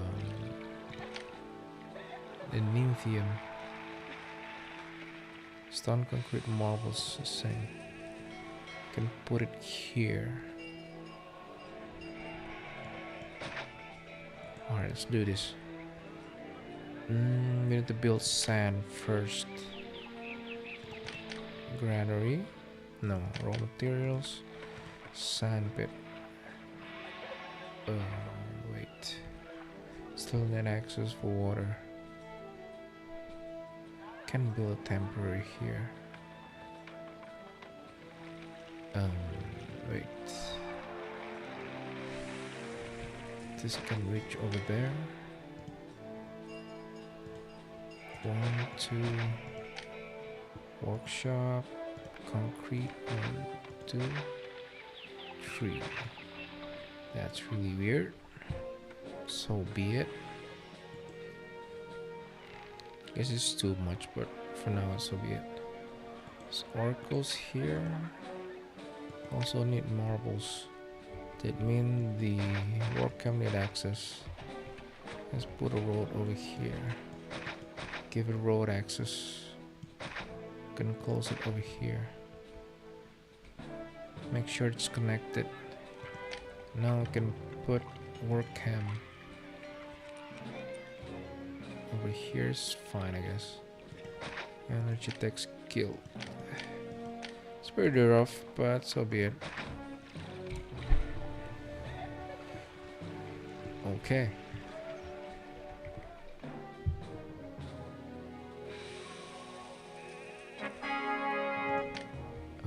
nymphium. Stone, concrete, marbles, the same. Can put it here. Alright, let's do this. We need to build sand first. Granary. No, raw materials. Sand pit. Wait. Still need access for water. Can build a temporary here. Wait. This can reach over there. 1, 2. Workshop. Concrete. 1, 2, 3. That's really weird. So be it. Guess it's too much, but for now, so be it. So oracles here. Also need marbles. That means the work camp need access. Let's put a road over here. Give it road access. Can close it over here. Make sure it's connected. Now I can put work camp. Over here is fine, I guess. Energy tech skill. It's pretty rough, but so be it. Okay.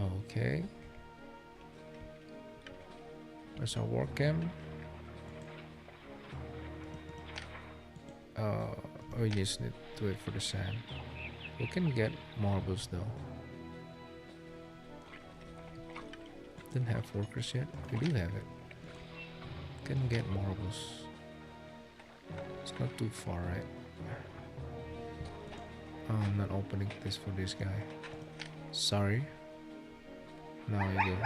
Okay. Where's our work camp? We just need to wait for the sand. We can get marbles though. Didn't have workers yet. We do have it. Can get marbles. It's not too far, right? Oh, I'm not opening this for this guy. Sorry. Now you go.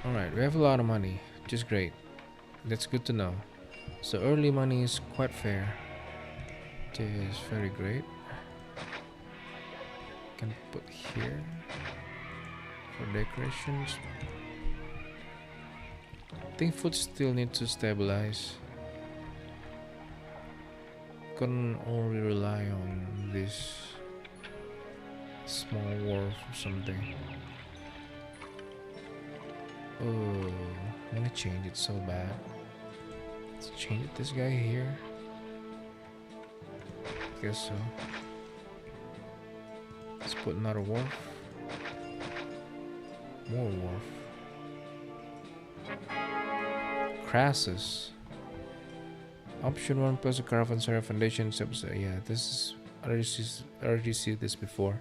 Alright, we have a lot of money. Just great. That's good to know. So early money is quite fair. It is very great. Can put here for decorations. I think food still needs to stabilize. Can only rely on this small wharf or something. Oh, I'm gonna change it so bad. Let's change this guy here. Guess so. Let's put another wharf. More wharf. Crassus. Option 1 plus a caravanserai foundation subset. Yeah, this is I already see this before.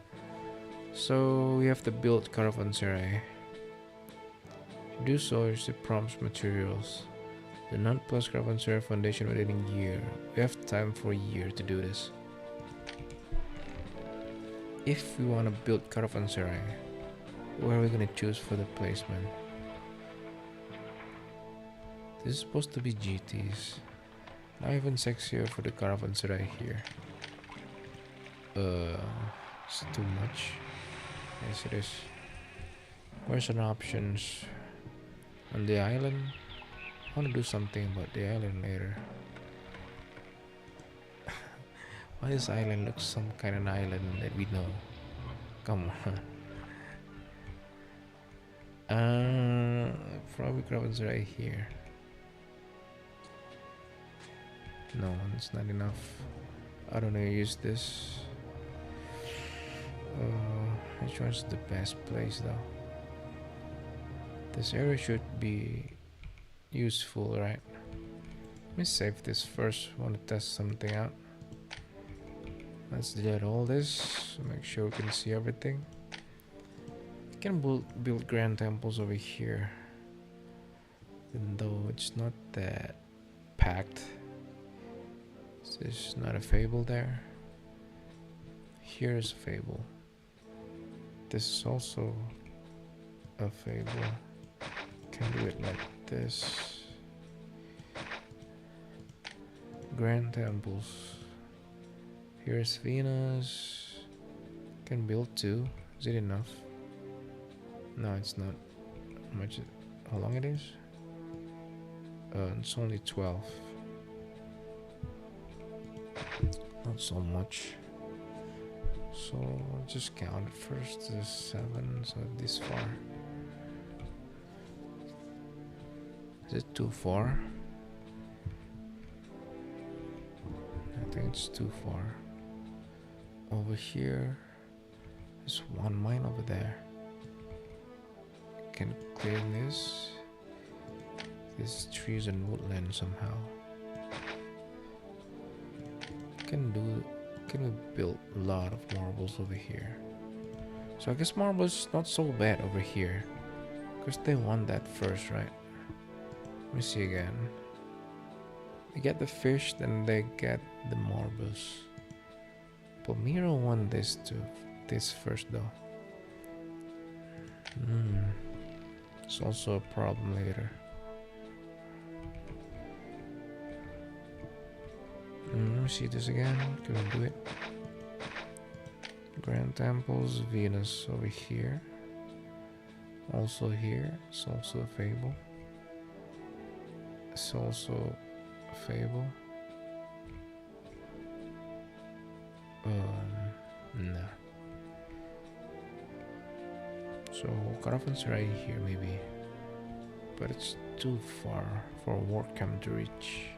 So we have to build caravanserai. Do so is the prompts materials. The non plus caravanserai foundation within a year. We have time for a year to do this. If we want to build caravanserai, where are we gonna choose for the placement? This is supposed to be GTs. Not even sexier for the caravanserai here. It's too much. Yes, it is. Where's some options? On the island? I want to do something about the island later. Why this island looks some kind of island that we know? Come on. Probably Gravin's right here. No, it's not enough. I don't know. Use this. Which one's the best place though? This area should be useful, right? Let me save this first. Want to test something out. Let's delete all this. Make sure we can see everything. We can build grand temples over here, even though it's not that packed. There's not a fable there. Here's a fable. This is also a fable. Can do it like this. Grand temples. Here's Venus. Can build two. Is it enough? No, it's not. How long it is? It's only 12. Not so much. So I'll just count it first. There's 7, so this far. Is it too far? I think it's too far. Over here, there's one mine over there. Can clear this. There's trees and woodland somehow. Can we build a lot of marbles over here? So I guess marbles is not so bad over here, because they want that first, right? Let me see again. They get the fish, then they get the marbles. Palmyra want this first though. It's also a problem later. Let me see this again. Can we do it? Grand temples, Venus over here. Also here. It's also a fable. It's also a fable. No. So Caravan's right here maybe, but it's too far for work camp to reach.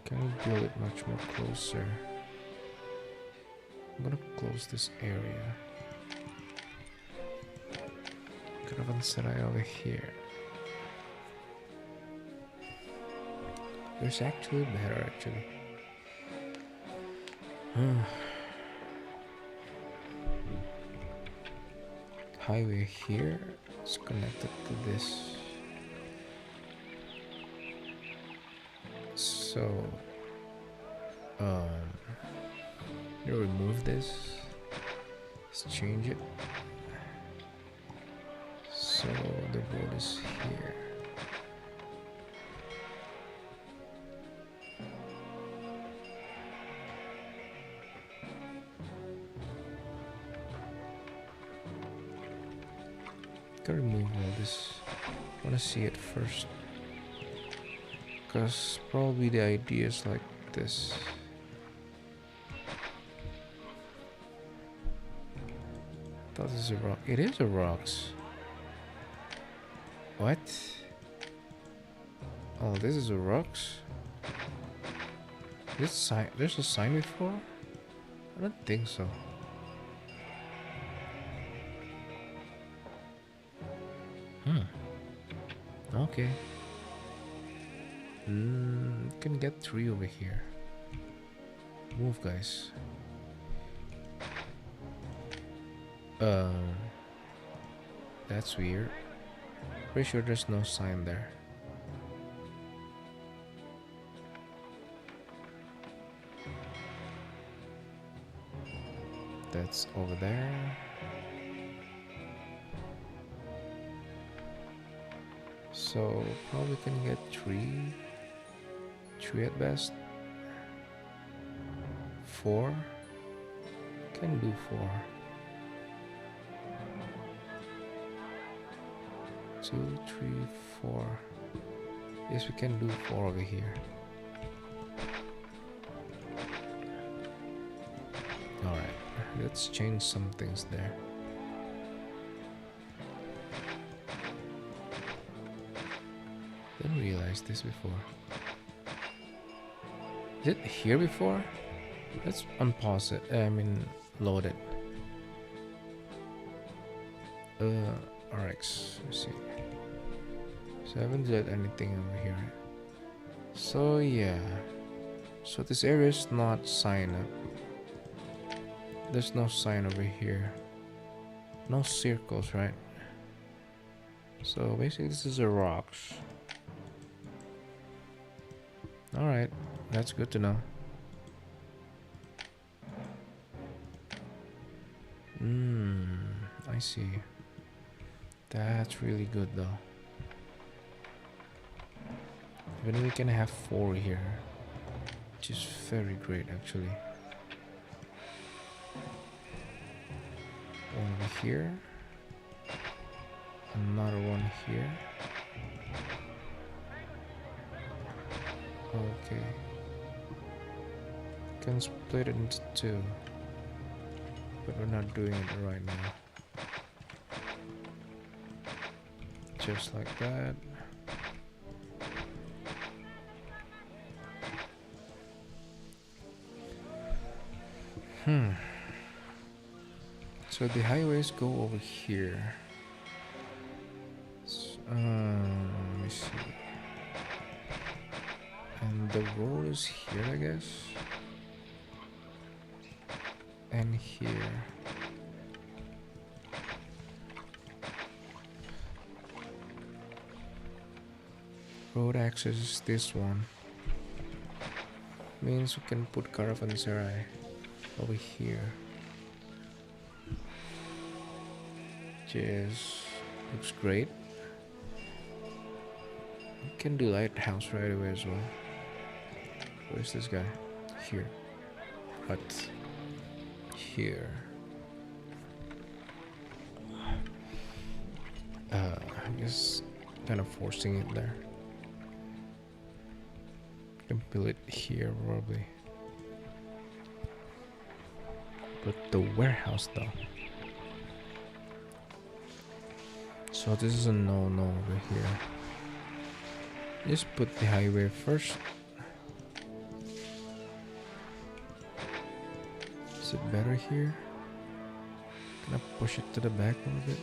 Can we build it much more closer? I'm gonna close this area. Caravanserai over here. There's actually better actually. Highway here is connected to this. So you remove this. Let's change it. So the road is here. Gotta remove all this. I wanna see it first, because probably the idea is like this. I thought this is a rock. It is a rocks. What? Oh, this is a rocks. This sign. There's a sign before. I don't think so. Okay. Can get 3 over here. Move, guys. That's weird. Pretty sure there's no sign there. That's over there. So probably can get 3 at best. 4 can do 4. 2, 3, 4. Yes, we can do 4 over here. let's change some things there. Didn't realize this before. Is it here before? Let's unpause it. I mean, load it. RX. Let's see. So I haven't did anything over here. So yeah. So this area is not sign up. There's no sign over here. No circles, right? So basically this is a rocks. Alright, that's good to know. I see. That's really good though. Even we can have 4 here, which is very great actually. One over here, another one here. Okay, can split it into 2, but we're not doing it right now. Just like that. So the highways go over here. Let me see. And the road is here, I guess. And here. Road access is this one. Means we can put caravanserai over here. Just looks great. We can do lighthouse right away as well. Where's this guy? Here. But here. I guess kind of forcing it there. Can build it here probably. But the warehouse though. So this is a no-no over here. Just put the highway first. Is it better here? Can I push it to the back a little bit?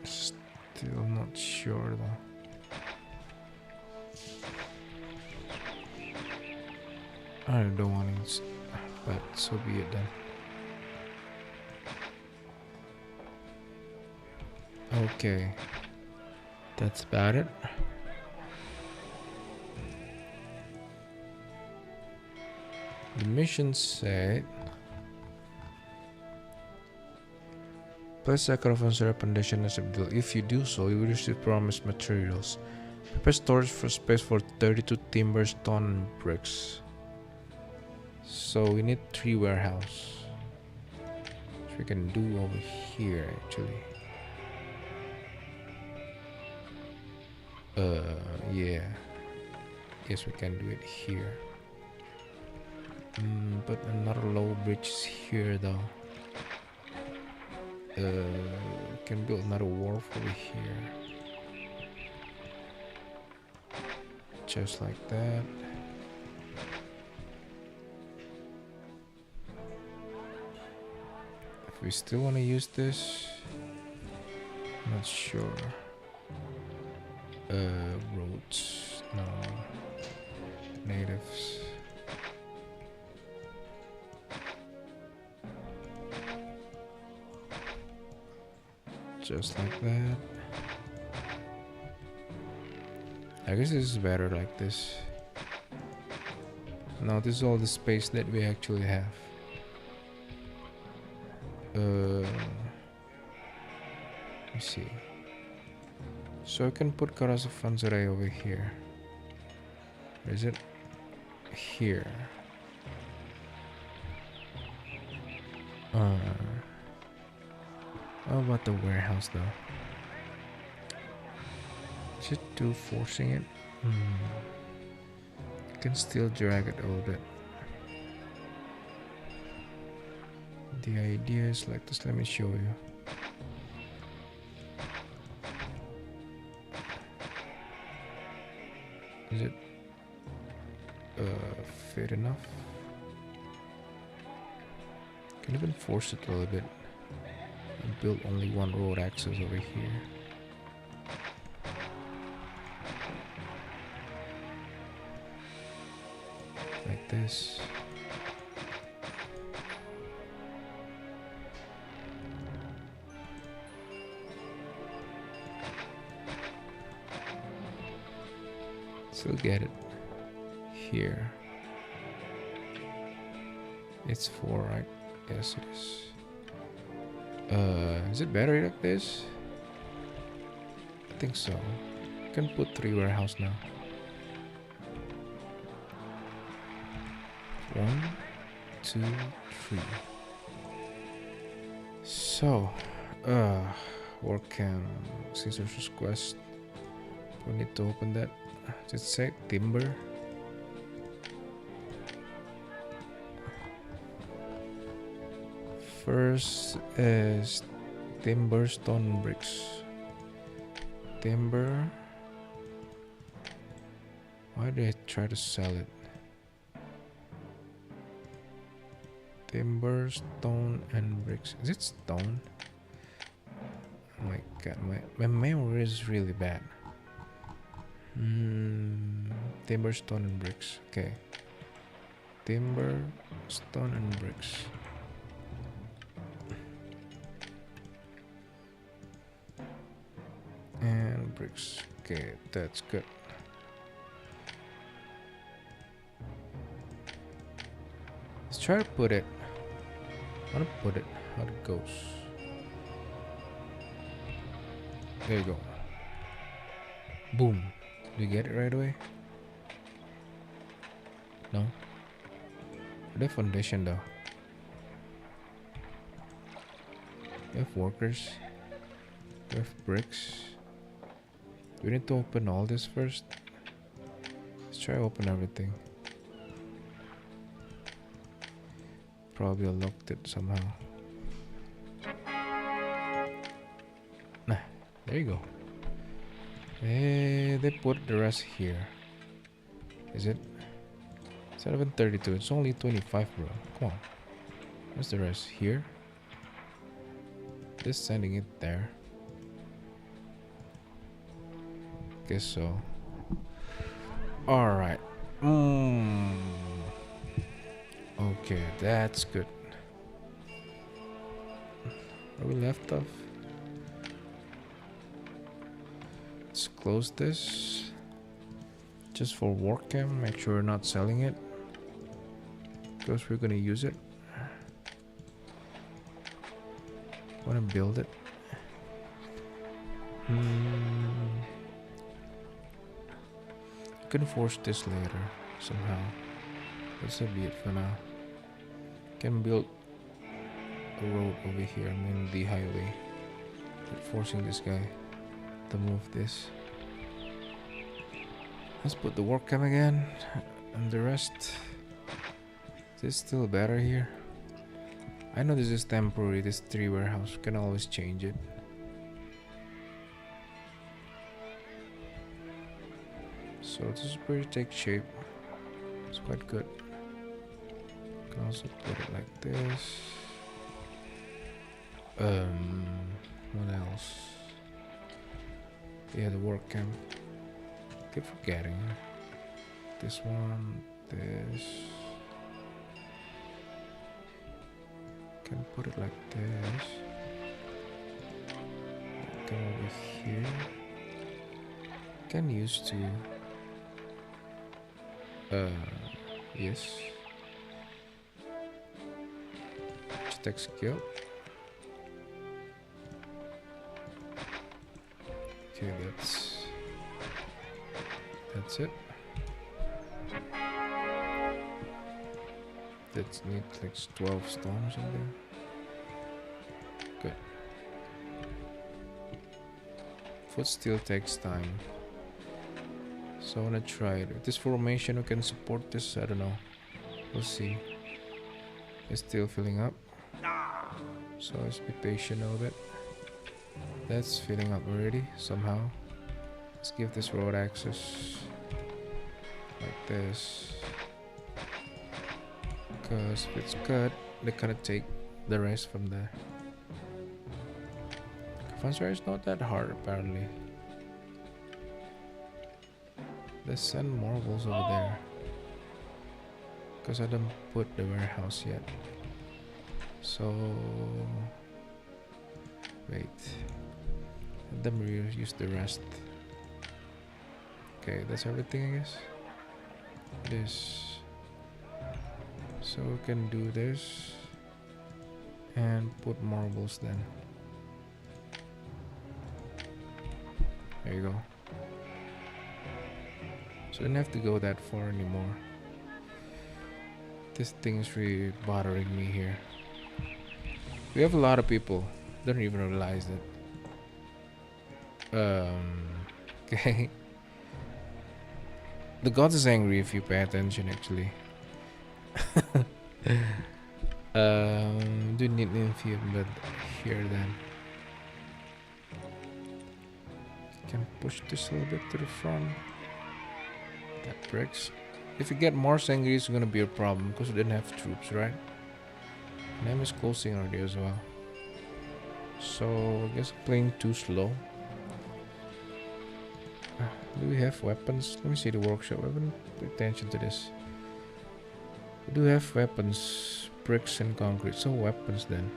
Still not sure though. I don't want it, but so be it then. Okay, that's about it. The mission said place a caravanserai foundation as a deal. If you do so, you will receive promised materials. Prepare storage for space for 32 timber, stone, and bricks. So we need 3 warehouse. Which we can do over here actually. Yeah. Yes, we can do it here. But another low bridge is here though. Can build another wharf over here. Just like that. If we still want to use this, I'm not sure. Roads, no. Natives. Just like that. I guess this is better like this. Now this is all the space that we actually have. Let me see. So I can put caravanserai over here. Where is it? Here. How about the warehouse though? Is it too forcing it? Can still drag it a little bit. The idea is like this. Let me show you. Is it fit enough? Can even force it a little bit and build only one road access over here. Like this. Still get it here. It's 4, right? Yes, it is it better like this? I think so. You can put 3 warehouse now. 1, 2, 3. So, work camp, Caesar's quest. We need to open that. Just say timber. First is timber, stone, bricks. Timber. Why did I try to sell it? Timber, stone, and bricks. Is it stone? Oh my god, my memory is really bad. Timber, stone, and bricks. Okay. Timber, stone, and bricks. And bricks. Okay, that's good. Let's try to put it. I want to put it how it goes. There you go. Boom. Do you get it right away? No? The foundation though. We have workers. We have bricks. Do we need to open all this first? Let's try to open everything. Probably locked it somehow. Nah, there you go. They put the rest here. Is it? 732. It's only 25, bro. Come on. Where's the rest? Here? Just sending it there. Guess so. Alright. Okay, that's good. Where we left off? Let's close this. Just for work cam. Make sure we're not selling it, because we're gonna use it. Wanna build it. Can force this later somehow. This will be it for now. Can build a road over here. I mean the highway. But forcing this guy to move this. Let's put the work cam again, and the rest. Is this still better here? I know this is temporary. This 3 warehouse, can always change it. So this is pretty take shape. It's quite good. Can also put it like this. What else? Yeah, the work camp. Keep forgetting. This one, this. Can put it like this. Come over here. Can use to. Yes. Tech skill. Okay, that's it. That needs like 12 stone or something. Good. Foot still takes time. So I wanna try it. If this formation we can support this, I don't know. We'll see. It's still filling up. So let's be patient a little bit. That's filling up already somehow. Let's give this road access like this. Because if it's cut, they kind of take the rest from there. Funster is not that hard apparently. Let's send marbles over there. Because I don't put the warehouse yet. So wait. Let them use the rest. Okay, that's everything I guess. This. So we can do this and put marbles then. There you go. So I don't have to go that far anymore. This thing is really bothering me here. We have a lot of people. Don't even realize it. Okay. The gods is angry if you pay attention actually. Do need infuse but here then. Can push this a little bit to the front. That breaks. If you get more Sangri, it's gonna be a problem because we didn't have troops, right? Name is closing already as well. So I guess playing too slow. Do we have weapons? Let me see the workshop. I haven't paid attention to this. We do have weapons, bricks and concrete. So weapons then.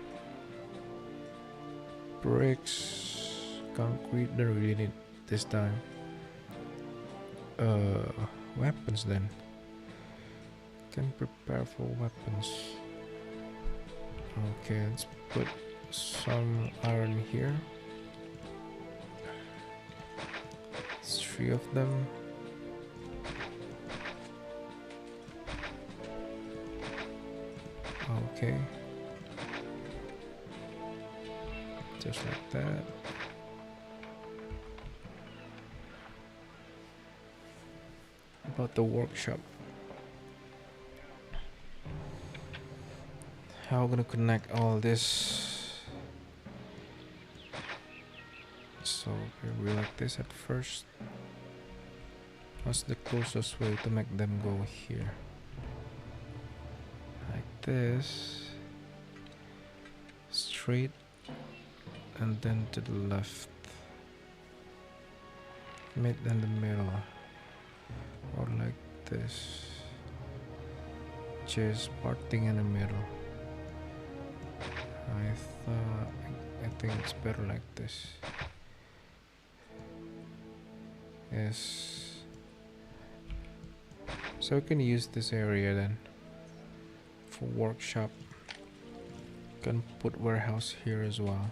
Bricks, concrete. Don't really need this time. Weapons then. Can prepare for weapons. Okay, let's put some iron here. It's 3 of them. Okay. Just like that. About the workshop. How I'm gonna connect all this? So we like this at first. What's the closest way to make them go here? Like this. Straight. And then to the left. Meet in the middle. Or like this. Just parting in the middle. I think it's better like this. Yes. So we can use this area then for workshop. Can put warehouse here as well.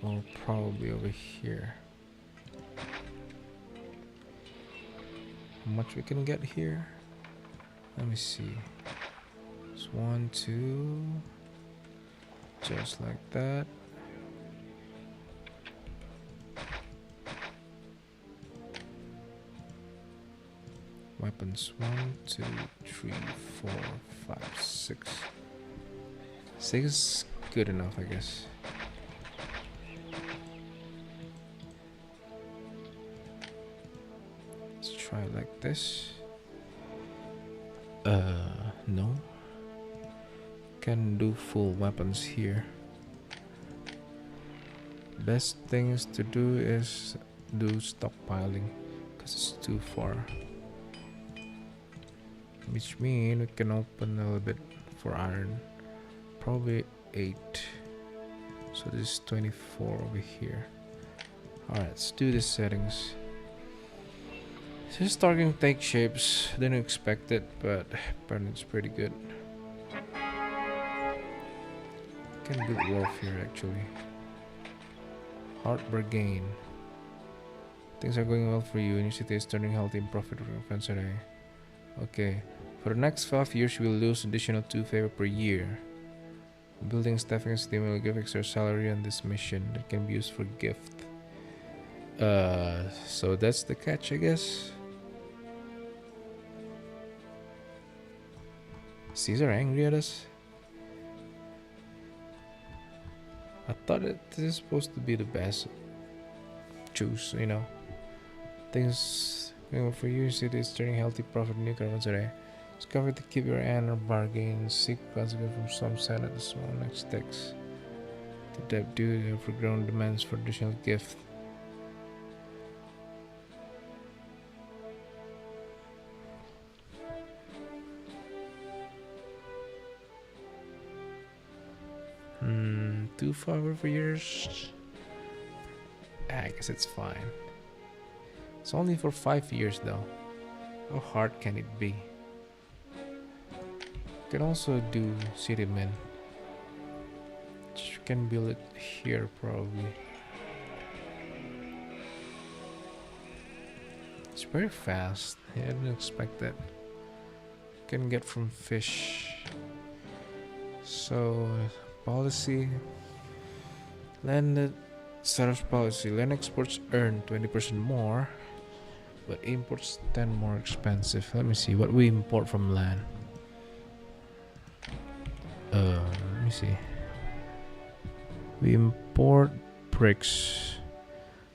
Or probably over here. How much we can get here? Let me see. It's 1, 2. Just like that. Weapons 1, 2, 3, 4, 5, 6. 6 is good enough, I guess. Let's try it like this. No. Can do full weapons here. Best things to do is do stockpiling because it's too far. Which means we can open a little bit for iron. Probably 8. So this is 24 over here. Alright, let's do the settings. This is starting to take shapes. Didn't expect it, but apparently it's pretty good. Can build wharf here actually. Heart bargain. Things are going well for you and your city is turning healthy and profitable from today. Okay. For the next 5 years you will lose additional 2 favor per year. Building staffing system will give extra salary on this mission that can be used for gift. So that's the catch, I guess. Caesar angry at us? I thought this is supposed to be the best choose, you know. Things going for you, city is turning healthy profit new carbon today. Discover to keep your end or bargain, seek consequence from some side of the small next text. The debt due overgrown demands for additional gift. Too far for years? I guess it's fine. It's only for 5 years though. How hard can it be? You can also do city men. You can build it here probably. It's very fast. I didn't expect that. You can get from fish. So policy. Land Saraf's policy. Land exports earn 20% more, but imports 10 more expensive. Let me see what we import from land. Let me see. We import bricks.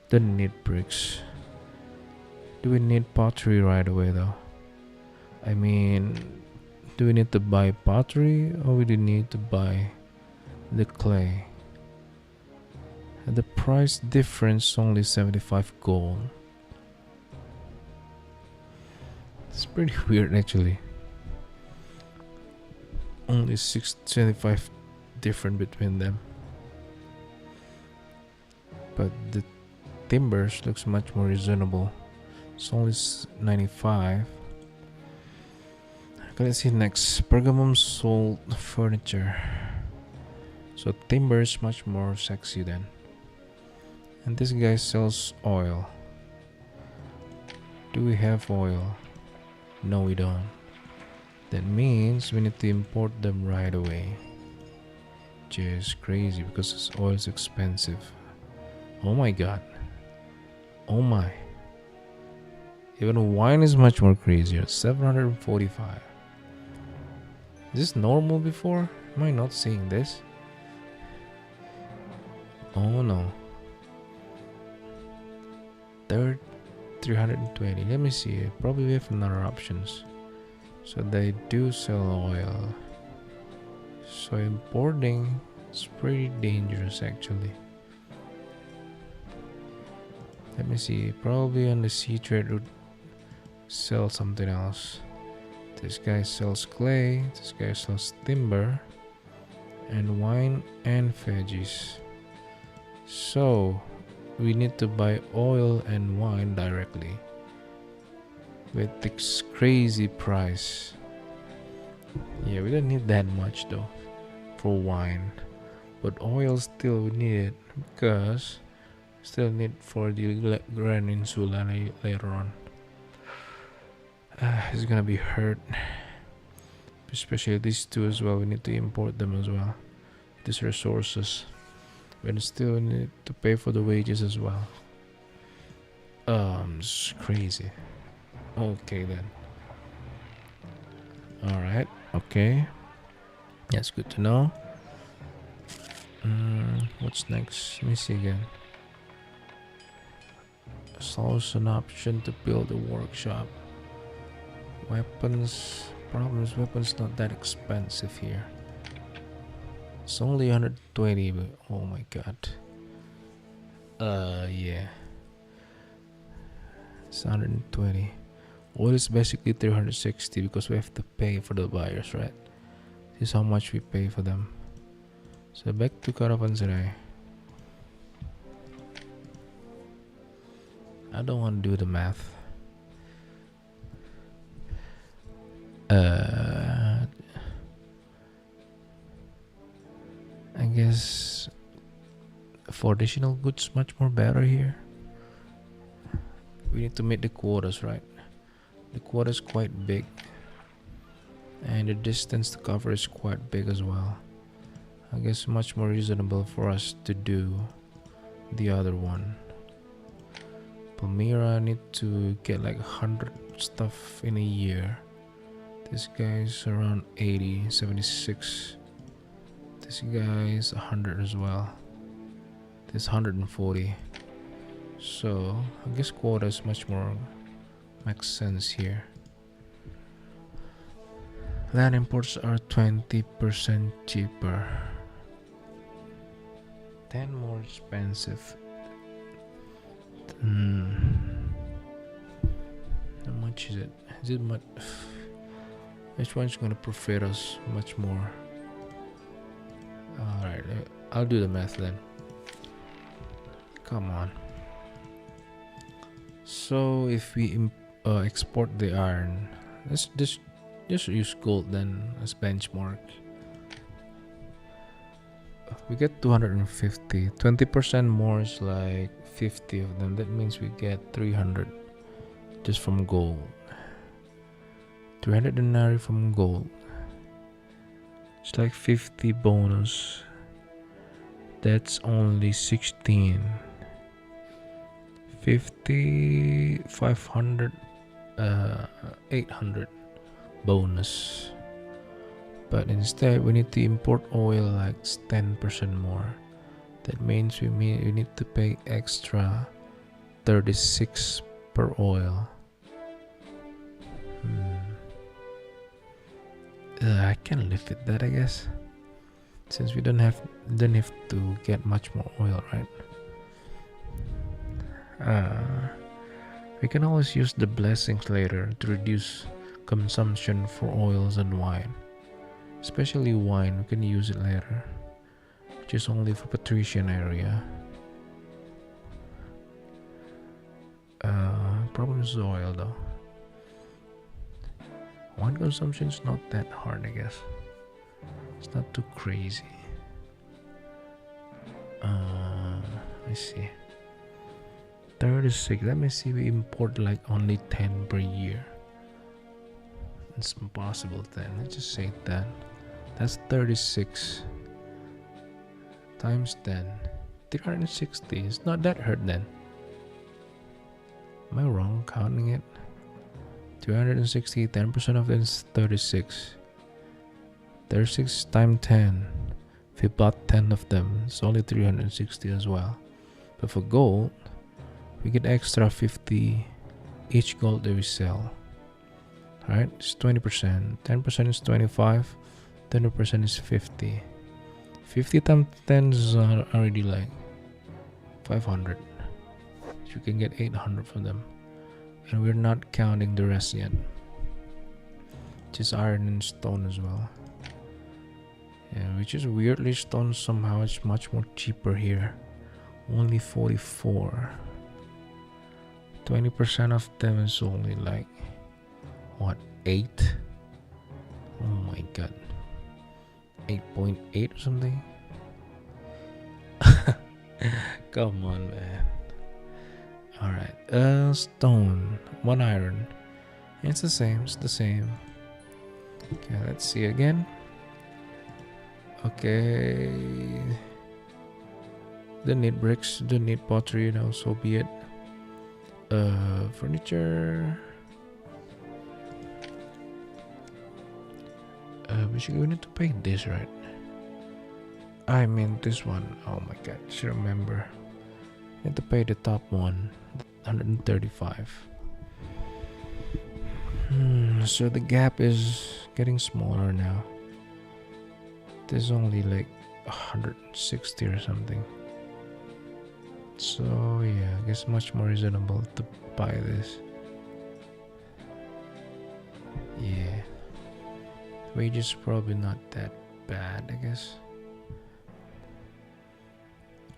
Don't need bricks. Do we need pottery right away though? I mean, do we need to buy pottery or we do need to buy the clay? The price difference only 75 gold. It's pretty weird actually. Only 625 different between them. But the timbers looks much more reasonable. It's only 95. Okay, let's see next. Pergamum sold furniture. So timber is much more sexy then. And this guy sells oil. Do we have oil? No, we don't. That means we need to import them right away. Which is crazy because this oil is expensive. Oh my god. Oh my. Even wine is much more crazier. 745. Is this normal before? Am I not seeing this? Oh no. Third 320. Let me see. Probably we have another options. So they do sell oil. So importing is pretty dangerous actually. Let me see. Probably on the sea trade would sell something else. This guy sells clay. This guy sells timber. And wine and veggies. So we need to buy oil and wine directly with this crazy price. Yeah, we don't need that much though for wine, but oil still we need it because still need for the Grand Insula later on. It's gonna be hurt, especially these two as well. We need to import them as well, these resources. We still need to pay for the wages as well. It's crazy. Okay then. Alright, okay. That's good to know. What's next? Let me see again. There's also an option to build a workshop. Weapons. Problem is weapons not that expensive here. It's only 120, but oh my god. Yeah. It's 120. Oil is basically 360 because we have to pay for the buyers, right? This is how much we pay for them. So back to Caravanserai. I don't want to do the math. I guess for additional goods much more better here. We need to meet the quotas, right? The quota is quite big and the distance to cover is quite big as well. I guess much more reasonable for us to do the other one. Palmyra need to get like 100 stuff in a year. This guy's around 80, 76. This guy's 100 as well. This 140. So I guess quota is much more makes sense here. Land imports are 20% cheaper. 10 more expensive. How much is it? Is it much? Which one's gonna profit us much more? Alright, I'll do the math then. Come on. So if we export the iron, let's just use gold then as benchmark. We get 250. 20% more is like 50 of them. That means we get 300 just from gold. 300 denarii from gold. It's like 50 bonus. That's only 16. 50, 500, 800 bonus. But instead we need to import oil like 10% more. That means we need to pay extra 36 per oil. I can live with that, I guess, since we don't have to get much more oil, right? We can always use the blessings later to reduce consumption for oils and wine. Especially wine, we can use it later, which is only for patrician area. Problem is the oil though. Wine consumption is not that hard, I guess. It's not too crazy. Let me see. 36. Let me see. We import like only 10 per year. It's impossible then. Let's just say that. That's 36 times 10. 360. It's not that hard then. Am I wrong counting it? 360, 10% of it is 36. 36 times 10. If we bought 10 of them, it's only 360 as well. But for gold, we get extra 50 each gold that we sell. Alright, it's 20%. 10% is 25. 20% is 50. 50 times 10 is already like 500. So you can get 800 from them. And we're not counting the rest yet. Just iron and stone as well. Yeah, which is weirdly stone somehow it's much more cheaper here. Only 44. 20% of them is only like what, 8? Oh my god. 8.8 or something. Come on, man. Alright, stone, 1 iron. It's the same, Okay, let's see again. Okay. Don't need bricks, don't need pottery now, so be it. Furniture. Basically we need to pay this, right? I mean this one. Oh my god, should remember. Need to pay the top one, 135. So the gap is getting smaller now. There's only like 160 or something. So yeah, I guess much more reasonable to buy this. Yeah, wages probably not that bad, I guess.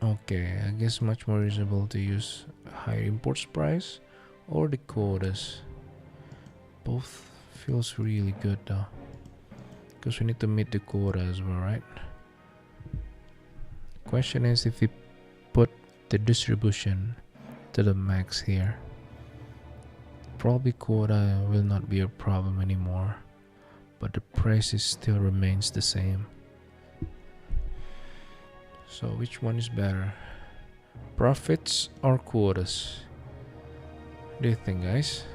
Okay, I guess much more reasonable to use higher imports price or the quotas. Both feels really good though, because we need to meet the quota as well, right? Question is if we put the distribution to the max here, probably quota will not be a problem anymore, but the price still remains the same. So which one is better, profits or quotas? What do you think, guys?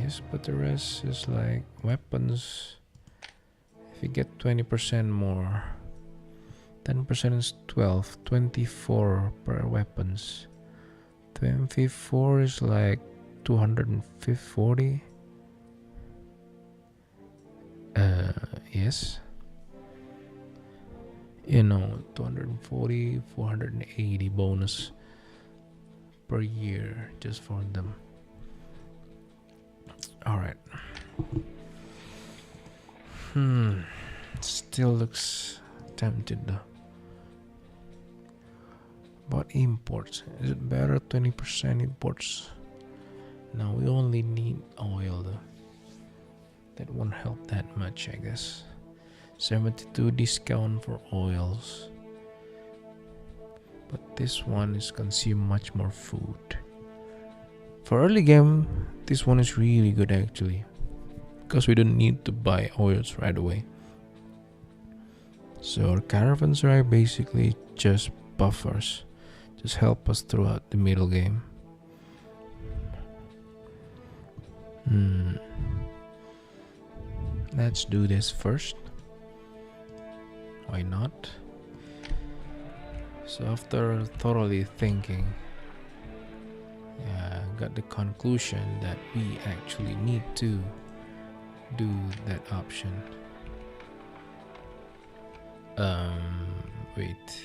Yes, but the rest is like weapons. If you get 20% more, 10% is 12, 24 per weapons. 24 is like 240. Yes. 240, 480 bonus per year just for them. Alright. Still looks tempted though. But imports, is it better 20% imports? No, we only need oil though. That won't help that much, I guess. 72 discount for oils. But this one is consume much more food. For early game, this one is really good actually. Because we don't need to buy oils right away. So our caravans are basically just buffers. Just help us throughout the middle game. Let's do this first. Why not? So after thoroughly thinking, got the conclusion that we actually need to do that option. Wait.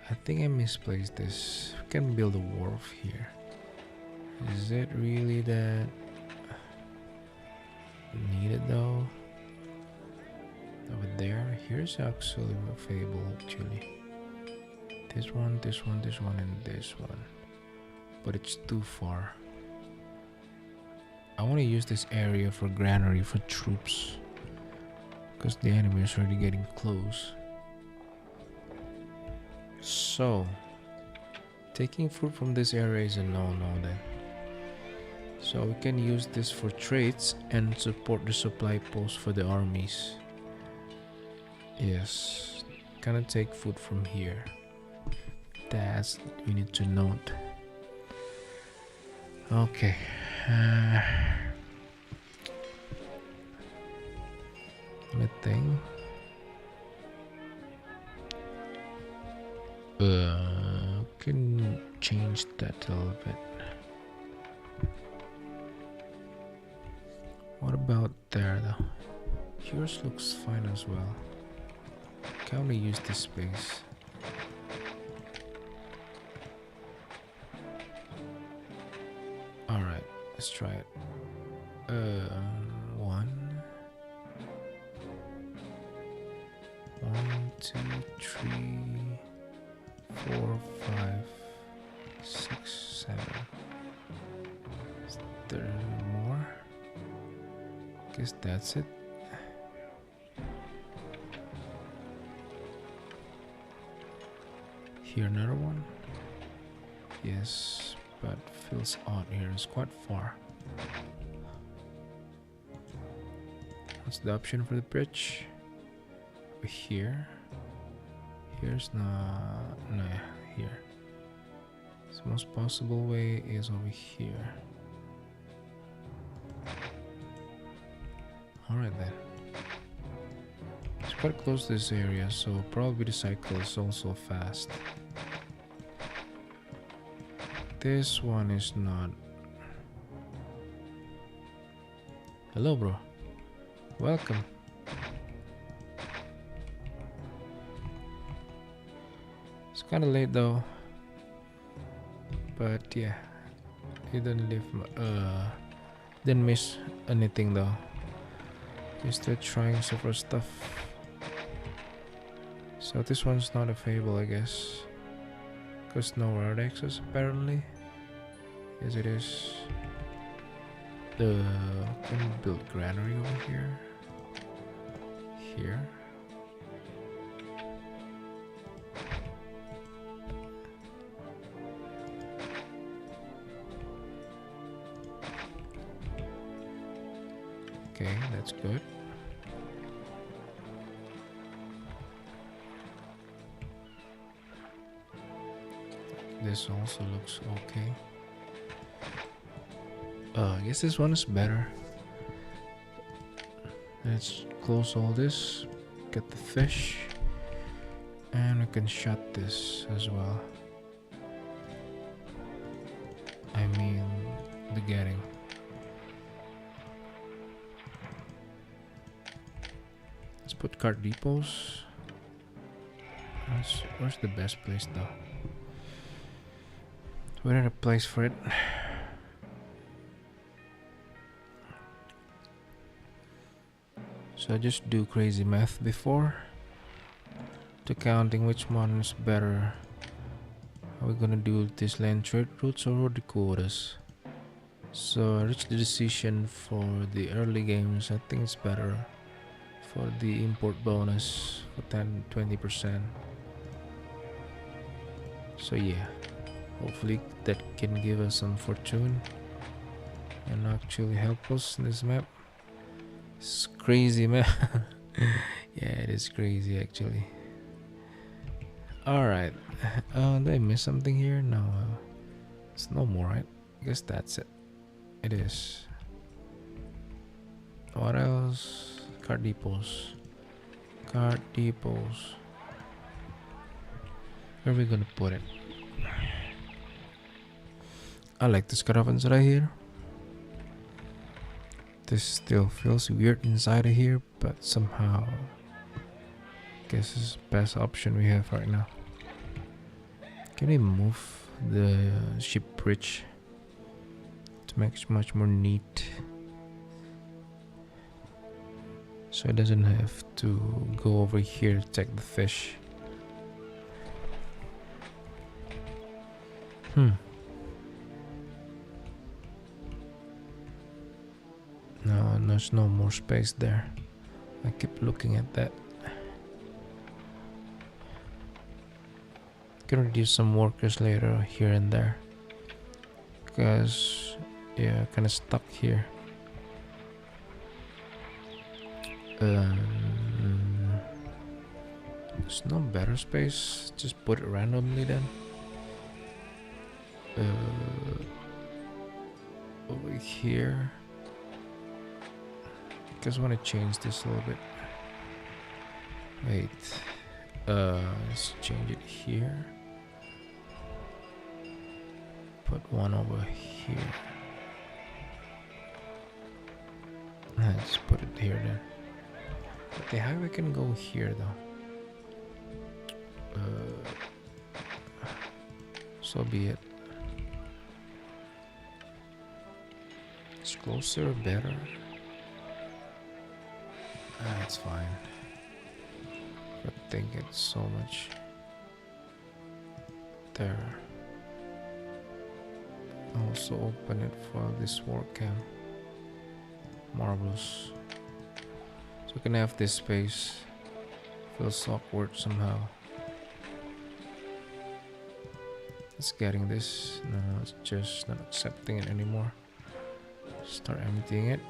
I think I misplaced this. We can build a wharf here. Is it really that needed though? Over there, here's actually a fable actually. This one, and this one. But it's too far. I want to use this area for granary for troops. Because the enemy is already getting close. So, taking food from this area is a no-no then. So we can use this for trades and support the supply post for the armies. Yes, gonna take food from here. That's we need to note. Okay. Let me think. Can change that a little bit. What about there though? Yours looks fine as well. Can only use this space. Alright, let's try it. 1, 2, 3, 4, 5, 6, 7. Is there more? Guess that's it. Here another one. Yes, but feels odd here. It's quite far. What's the option for the bridge? Over here. Here's not. No, here. The most possible way is over here. Alright then. It's quite close to this area, so probably the cycle is also fast. This one is not. Hello, bro. Welcome. It's kind of late though. But yeah, you didn't leave. Didn't miss anything though. We're still trying several stuff. So this one's not a fable, I guess. Because no road access apparently. Yes, it is. Can we build granary over here? Here. Okay, that's good. This also looks okay. I guess this one is better. Let's close all this, get the fish, and we can shut this as well. I mean, the getting. Let's put cart depots. Where's the best place though? We need a place for it. So I just do crazy math before to counting which one is better. Are we gonna do this land trade routes or the quotas? So I reached the decision for the early games. I think it's better for the import bonus for 20%. So yeah, hopefully that can give us some fortune and actually help us in this map. It's crazy map. Yeah, it is crazy actually. Alright, did I miss something here? No, it's no more, right? I guess that's it. It is. What else? Cart depots. Cart depots. Where are we gonna put it? I like this caravans right here. This still feels weird inside of here, but somehow guess it's the best option we have right now. Can we move the ship bridge to make it much more neat, so it doesn't have to go over here to take the fish? No, there's no more space there. I keep looking at that. Gonna reduce some workers later here and there, because yeah, kind of stuck here. There's no better space. Just put it randomly then. Over here. Because I want to change this a little bit. Wait. Let's change it here. Put one over here. Let's put it here then. But the highway can go here though. So be it. It's closer or better. That's fine. I think it's so much there. Also open it for this work camp. Marvelous. So we can have this space. Feels awkward somehow. It's getting this. No, it's just not accepting it anymore. Start emptying it.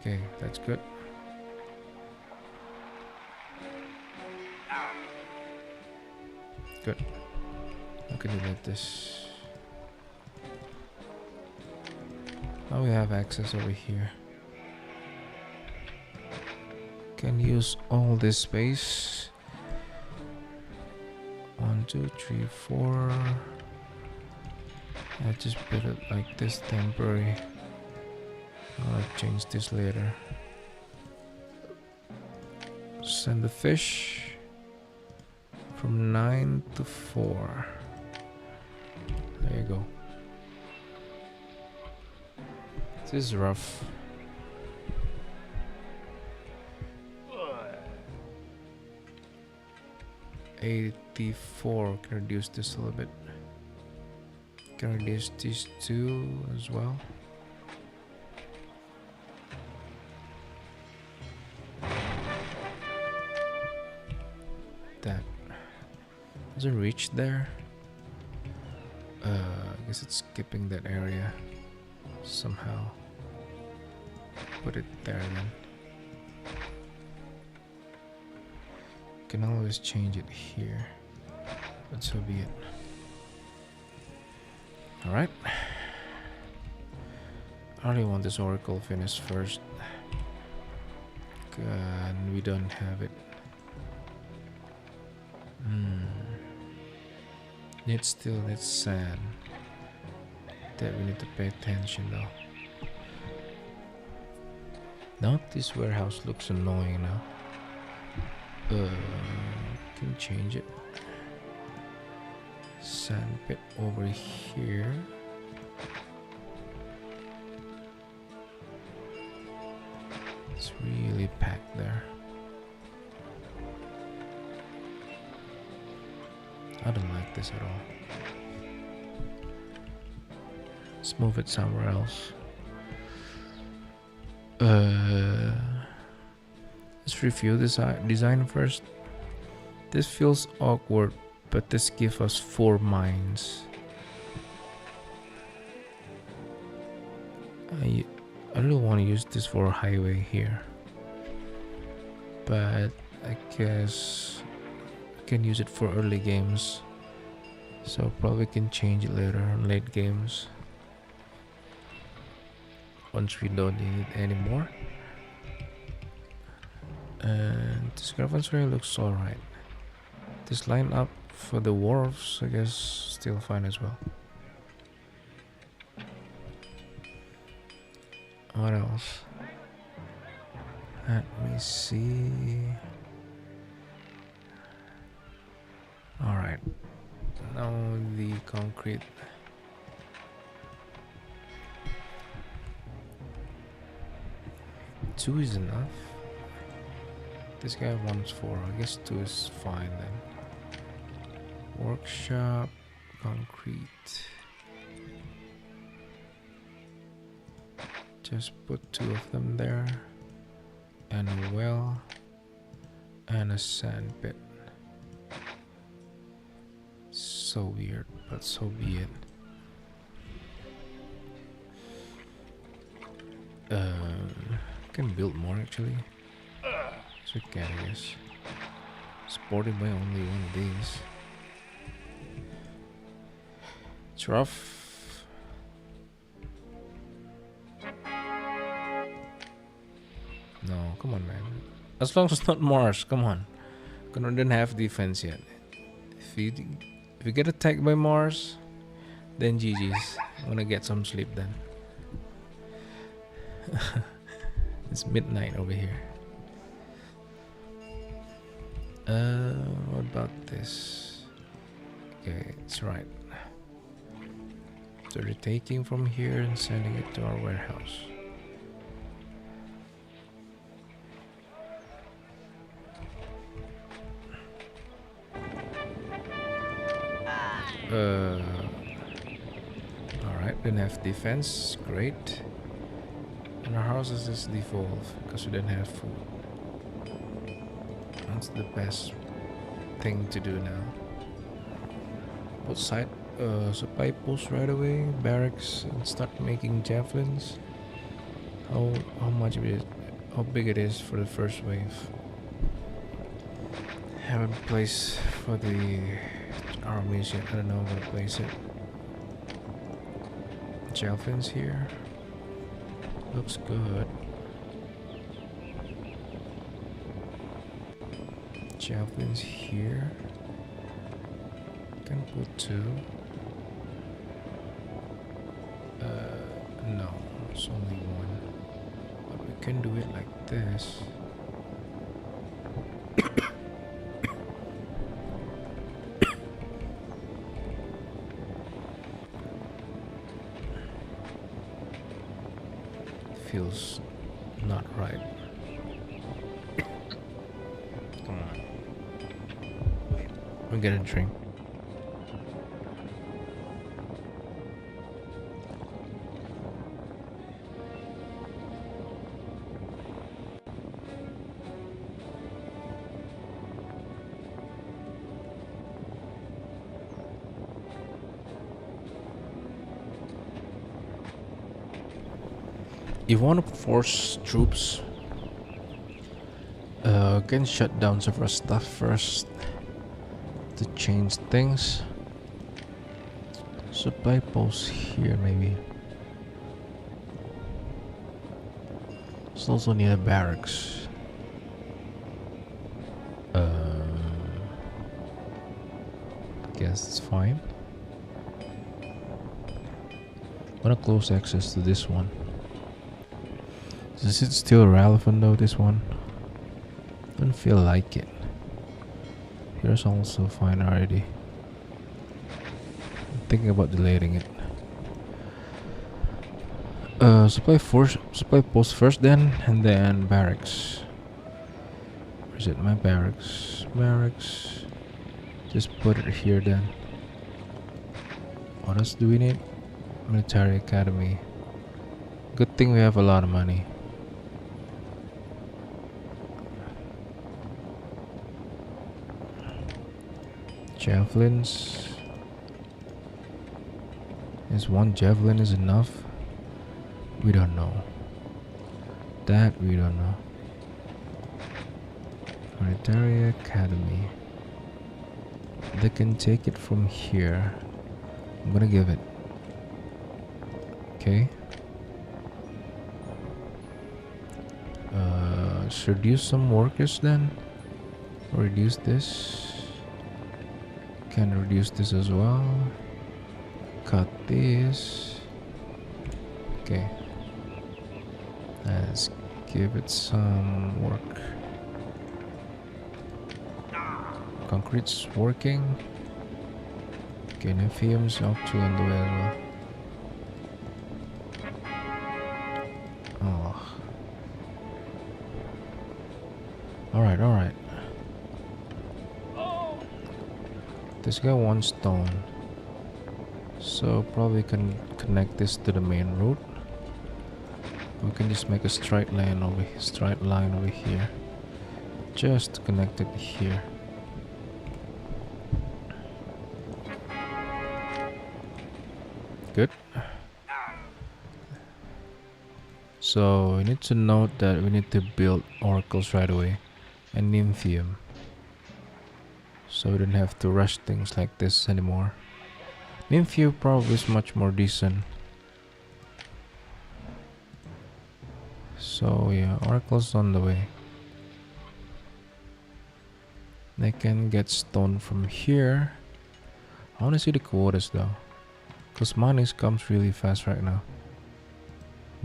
Okay, that's good. Good. How can you like this? Now we have access over here. Can use all this space. 1, 2, 3, 4. I just put it like this temporary. I'll change this later. Send the fish from 9 to 4. There you go. This is rough. $84. Can reduce this a little bit. Can reduce these two as well. That doesn't reach there. I guess it's skipping that area somehow. Put it there then. Can always change it here. But so be it. Alright. I really want this oracle finished first. And we don't have it. It still needs sand. That we need to pay attention though. Now this warehouse looks annoying now. Can change it. Sand pit over here. It's really packed there. I don't like this at all. Let's move it somewhere else. Let's review this design first. This feels awkward, but this gives us 4 mines. I really want to use this for a highway here, but I guess I can use it for early games, so probably can change it later on late games once we don't need it anymore. And this caravansary looks alright. This line up for the wharves, I guess, still fine as well. What else? Let me see. Alright. Now the concrete. Two is enough. This guy wants 4. I guess 2 is fine then. Workshop, concrete. Just put 2 of them there. And a well. And a sand pit. So weird, but so be it. Can build more actually. So we can, I guess. Supported by only one of these. It's rough. No, come on, man. As long as it's not Mars, come on. Gonna don't have defense yet. If you get attacked by Mars, then GG's. I'm gonna get some sleep then. It's midnight over here. What about this? Okay, it's right. So they're taking from here and sending it to our warehouse. Alright, didn't have defense, great. And our houses is default because we didn't have food. That's the best thing to do now. Put side supply posts right away, barracks, and start making javelins. How much it is, how big it is for the first wave. Haven't placed for the armies yet. I don't know where to place it. Javelins here. Looks good. Javelins here. Can put 2. No, it's only 1. But we can do it like this. Feels not right. Come on. We'll get a drink. If you want to force troops, can shut down several stuff first. to change things. Supply post here maybe. It's also near the barracks. Guess it's fine. I'm gonna close access to this one. Is it still relevant though, this one? Don't feel like it. Here's also fine already. I'm thinking about deleting it. Supply post first then, and then barracks. Where's it? My barracks. Barracks. Just put it here then. What else do we need? Military academy. Good thing we have a lot of money. Javelins. Is one javelin is enough? We don't know. That we don't know. Military academy. They can take it from here. I'm gonna give it. Okay. Should reduce some workers then. Reduce this. Can reduce this as well. Cut this. Okay. Let's give it some work. Concrete's working. Okay, Nephium's actually on the way as well. Oh. Alright, alright. This guy wants stone. So probably can connect this to the main route. We can just make a straight line over here. Just connect it here. Good. So we need to note that we need to build oracles right away and nymphium, so we don't have to rush things like this anymore. Nymphium probably is much more decent. So yeah, oracles on the way. They can get stone from here. I want to see the quotas though, because money comes really fast right now.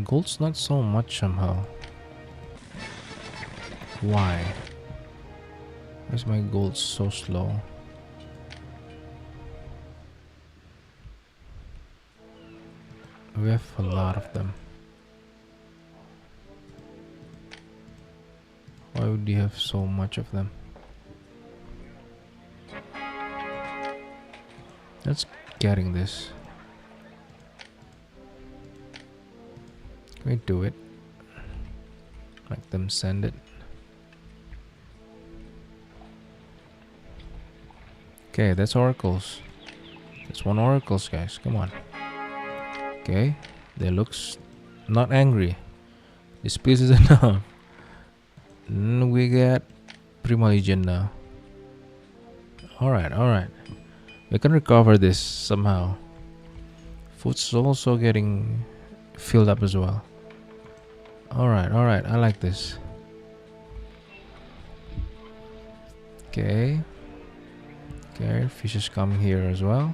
Gold's not so much somehow. Why? Why is my gold so slow? We have a lot of them. Why would you have so much of them? Let's getting this. Can we do it? Make them send it. Okay, that's oracles. That's one oracles, guys. Come on. Okay, they looks not angry. This piece is enough. We get Prima Legion now. Alright, alright. We can recover this somehow. Food's also getting filled up as well. Alright, alright. I like this. Okay. Okay, fishes come here as well.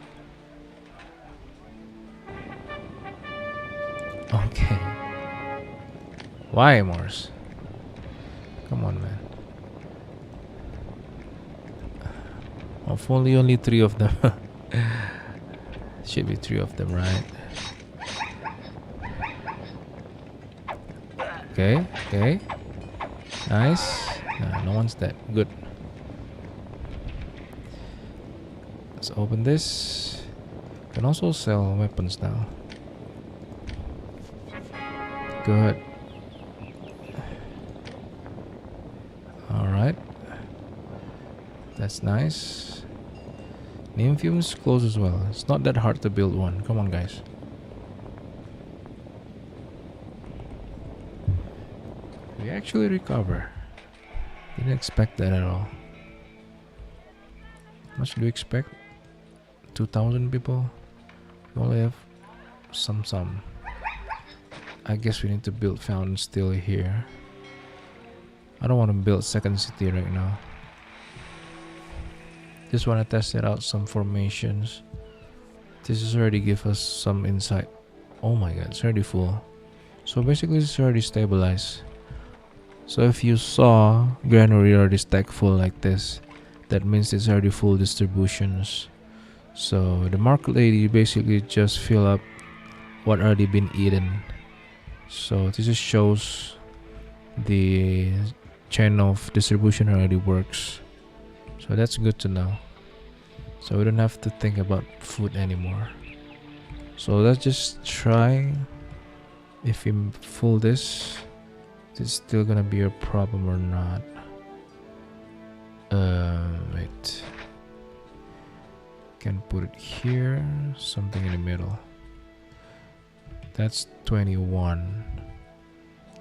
Okay. Why, Morse? Come on, man. Hopefully only 3 of them. Should be 3 of them, right? Okay, okay. Nice. No one's dead. Good. Let's open this. Can also sell weapons now. Good. Alright. That's nice. Nymphium's close as well. It's not that hard to build one. Come on, guys. We actually recover. Didn't expect that at all. much do you expect? 2,000 people? We only have some. I guess we need to build fountain still here. I don't want to build second city right now. Just want to test it out, some formations. This is already give us some insight. Oh my god, it's already full. So basically it's already stabilized. So if you saw granary already stacked full like this, that means it's already full distributions. So the market lady basically just fill up what already been eaten. So this just shows the chain of distribution already works. So that's good to know. So we don't have to think about food anymore. So let's just try. If we full this, is it still gonna be a problem or not? Wait. Can put it here, something in the middle. That's 21.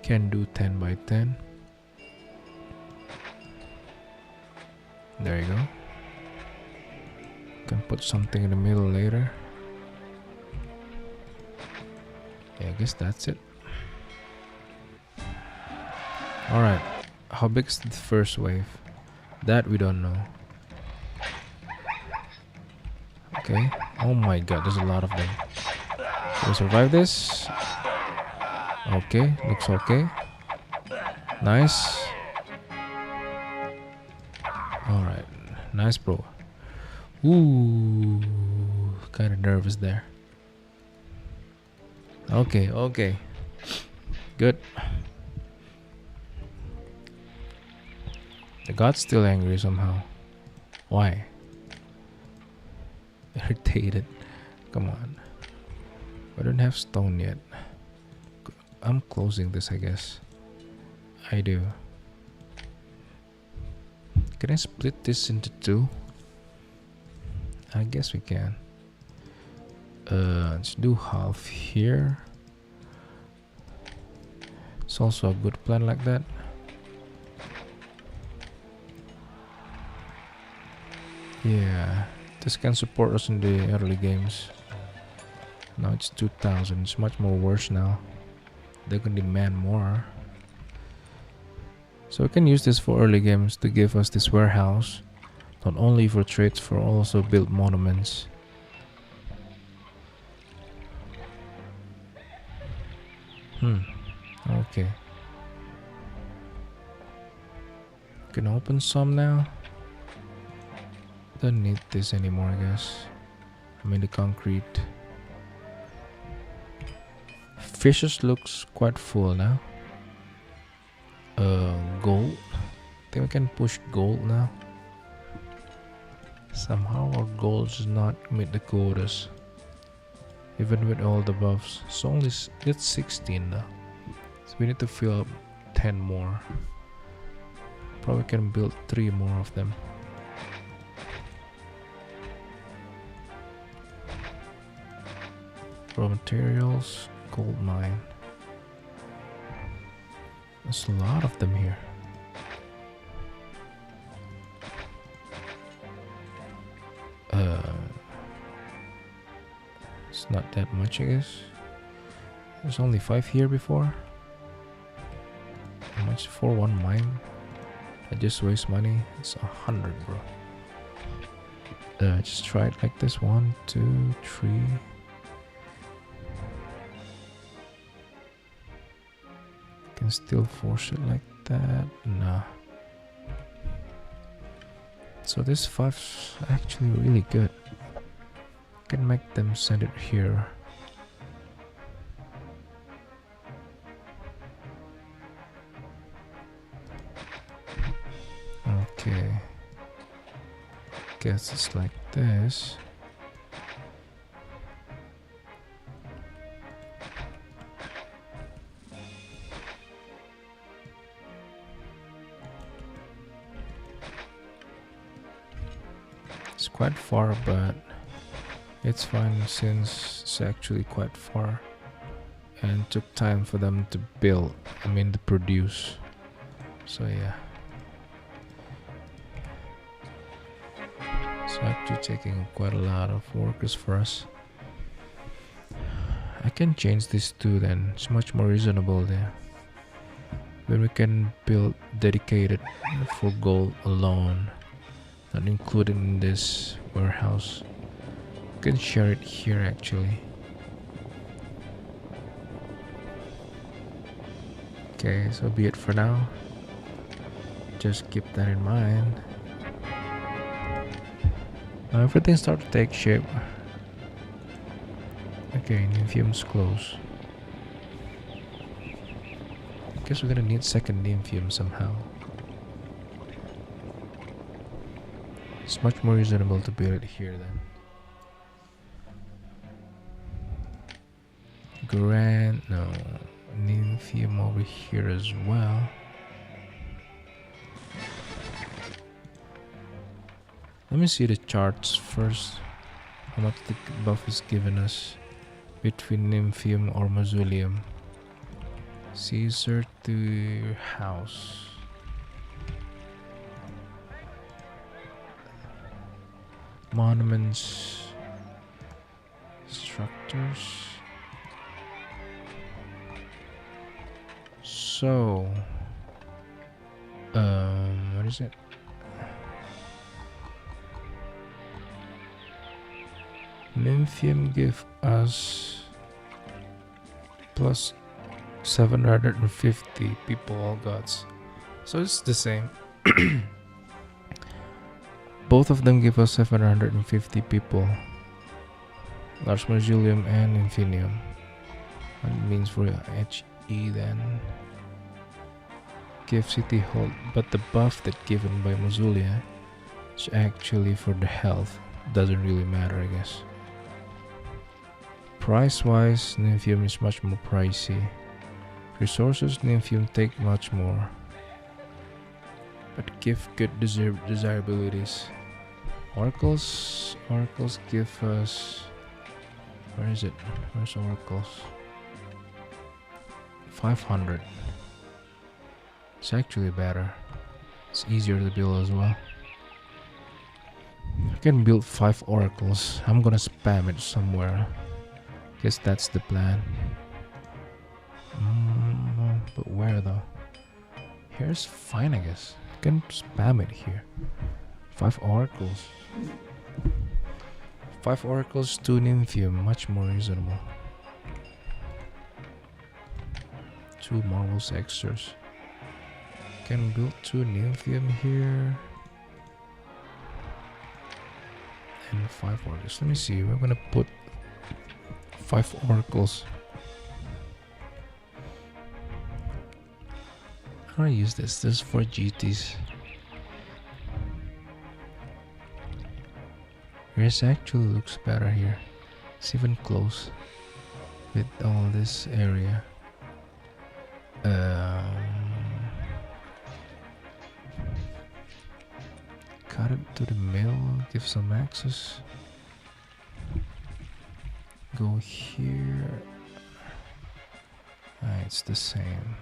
Can do 10 by 10. There you go. Can put something in the middle later. Yeah, I guess that's it. Alright, how big is the first wave? That we don't know. Okay, oh my god, there's a lot of them. Can we survive this? Okay, looks okay. Nice. Alright, nice bro. Ooh, kind of nervous there. Okay. Good. The god's still angry somehow. Why? Irritated. Come on. I don't have stone yet. I'm closing this, I guess. I do. Can I split this into two? I guess we can. Let's do half here. It's also a good plan like that. Yeah, this can support us in the early games. Now it's 2,000. It's much more worse now. They can demand more. So we can use this for early games to give us this warehouse. Not only for trades, for also build monuments. Okay. Can open some now. Don't need this anymore, I guess. I mean the concrete. Fishes looks quite full now. Gold. I think we can push gold now. Somehow our gold does not meet the quotas. Even with all the buffs. So only it's 16 now. So we need to fill up 10 more. Probably can build 3 more of them. Raw materials, gold mine. There's a lot of them here. It's not that much, I guess. There's only 5 here before. How much for one mine? I just waste money. It's 100, bro. Just try it like this. 1, 2, 3. Can still force it like that. Nah. So this 5's actually really good. Can make them send it here. Okay. Guess it's like this. It's quite far, but it's fine since it's actually quite far and took time for them to build, to produce. So yeah. It's actually taking quite a lot of workers for us. I can change this too then. It's much more reasonable there. When we can build dedicated for gold alone, not included in this warehouse. We can share it here actually. Okay, so be it for now. Just keep that in mind. Now everything starts to take shape. Okay, nymphium's close. Guess we're gonna need second nymphium somehow. It's much more reasonable to build it here then. No, nymphium over here as well. Let me see the charts first. How much the buff is given us between nymphium or mausoleum. Caesar to house. Monuments. Structures. So, what is it? Nymphium give us plus 750 people, all gods. So it's the same. Both of them give us 750 people. Large Mausoleum and Infinium. What it means for HE then. Give city hold, but the buff that given by Mausolea is actually for the health. Doesn't really matter, I guess. Price wise, Nymphium is much more pricey. Resources, Nymphium take much more, but give good desirabilities. Oracles give us, where is it? Where's Oracles? 500. It's actually better. It's easier to build as well. I can build 5 Oracles. I'm gonna spam it somewhere. Guess that's the plan. But where though? Here's fine, I guess. I can spam it here. 5 Oracles. 5 Oracles, 2 Nymphium. Much more reasonable. 2 Marvel's Extras. Can build 2 Nymphium here. And 5 Oracles. Let me see. We're gonna put 5 Oracles. How do I use this? This is for GTs. Yours actually looks better here. It's even close with all this area. Cut it to the middle, give some access. Go here. It's the same.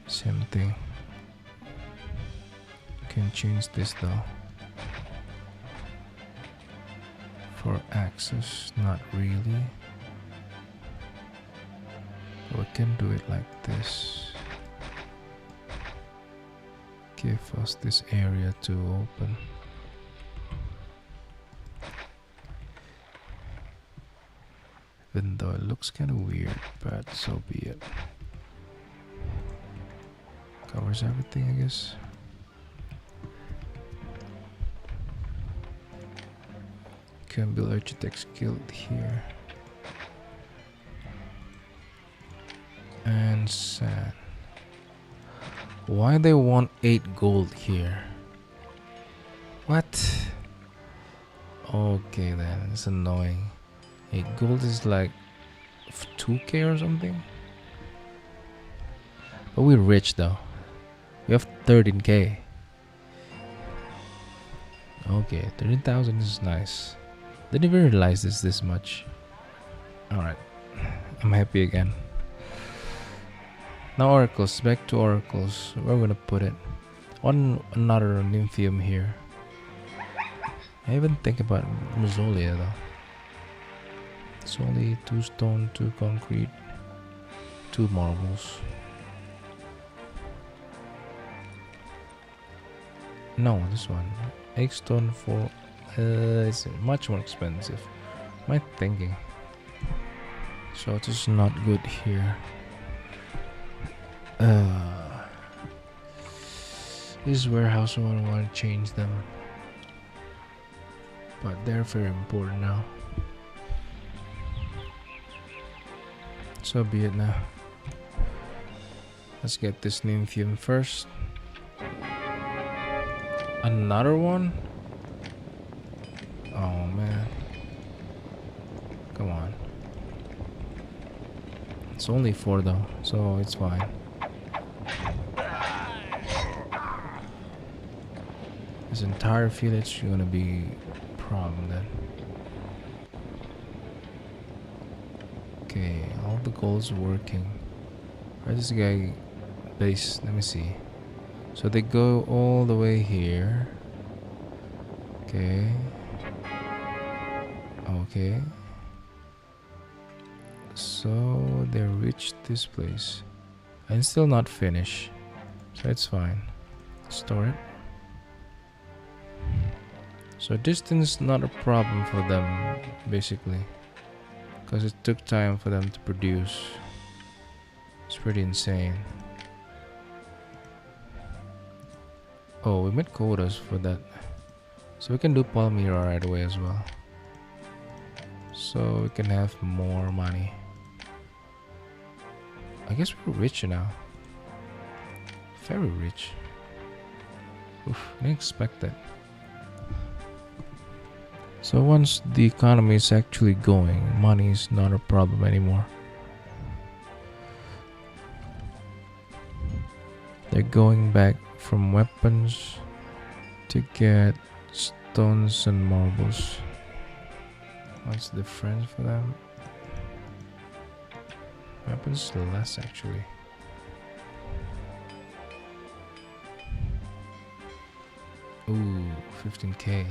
Same thing. Can change this though. For access, not really. But we can do it like this. Give us this area to open. Even though it looks kind of weird, but so be it. Covers everything, I guess. Can build Architect's Guild here. And sand. Why they want 8 gold here? What? Okay then, it's annoying. 8 gold is like 2k or something. But we're rich though. We have 13k. Okay, 13,000 is nice. Didn't even realize this much. Alright, I'm happy again. Now Oracles, back to Oracles. Where we're gonna put it? On another Nymphium here. I even think about Mausolea though. It's only 2 stone, 2 concrete, 2 marbles. No, this one. 8 stone for it's much more expensive. My thinking. So it is not good here. This warehouse, I want to change them, but they're very important now. So be it now. Let's get this nymphium first. Another one? Oh man. Come on. It's only 4 though, so it's fine. This entire village is gonna be a problem then. Okay, all the goals working. Where's this guy base? Let me see. So they go all the way here. Okay. Okay. So they reached this place. And still not finished. So it's fine. Store it. So distance not a problem for them, basically. Because it took time for them to produce. It's pretty insane. Oh, we made quotas for that. So we can do Palmyra right away as well. So we can have more money. I guess we're rich now. Very rich. Oof, didn't expect that. So once the economy is actually going, money is not a problem anymore. They're going back from weapons to get stones and marbles. What's the difference for them? Weapons less actually. Ooh, 15k.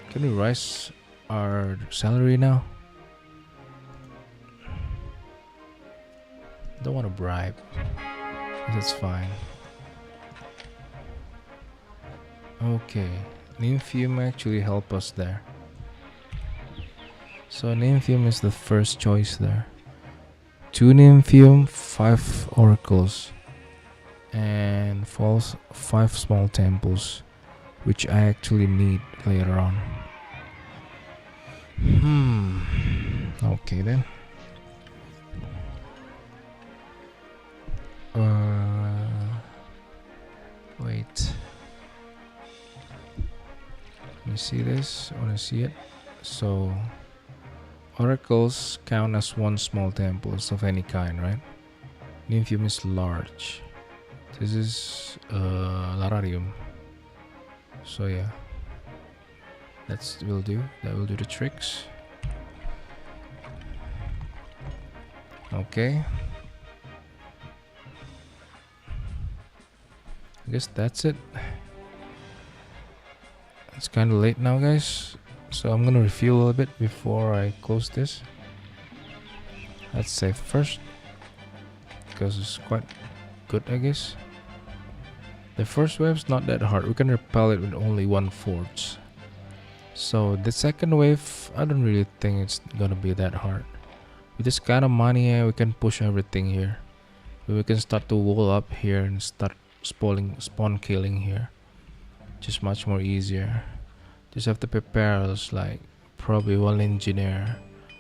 Can we rise our salary now? Don't want to bribe. That's fine. Okay, nymphium actually help us there. So nymphium is the first choice there. 2 nymphium, 5 oracles, and 5 small temples, which I actually need later on. Okay then. Wait. Let me see this. I want to see it. So oracles count as 1 small temples of any kind, right? Nymphium is large. This is lararium. So yeah, that will do. That will do the tricks. Okay. I guess that's it. It's kind of late now, guys. So I'm gonna refuel a little bit before I close this. Let's save first, because it's quite good, I guess. The first wave's not that hard. We can repel it with only 1/4. So the second wave, I don't really think it's gonna be that hard. With this kind of money, we can push everything here. We can start to wall up here and start spawn killing here. Just much more easier. Just have to prepare us like probably 1 engineer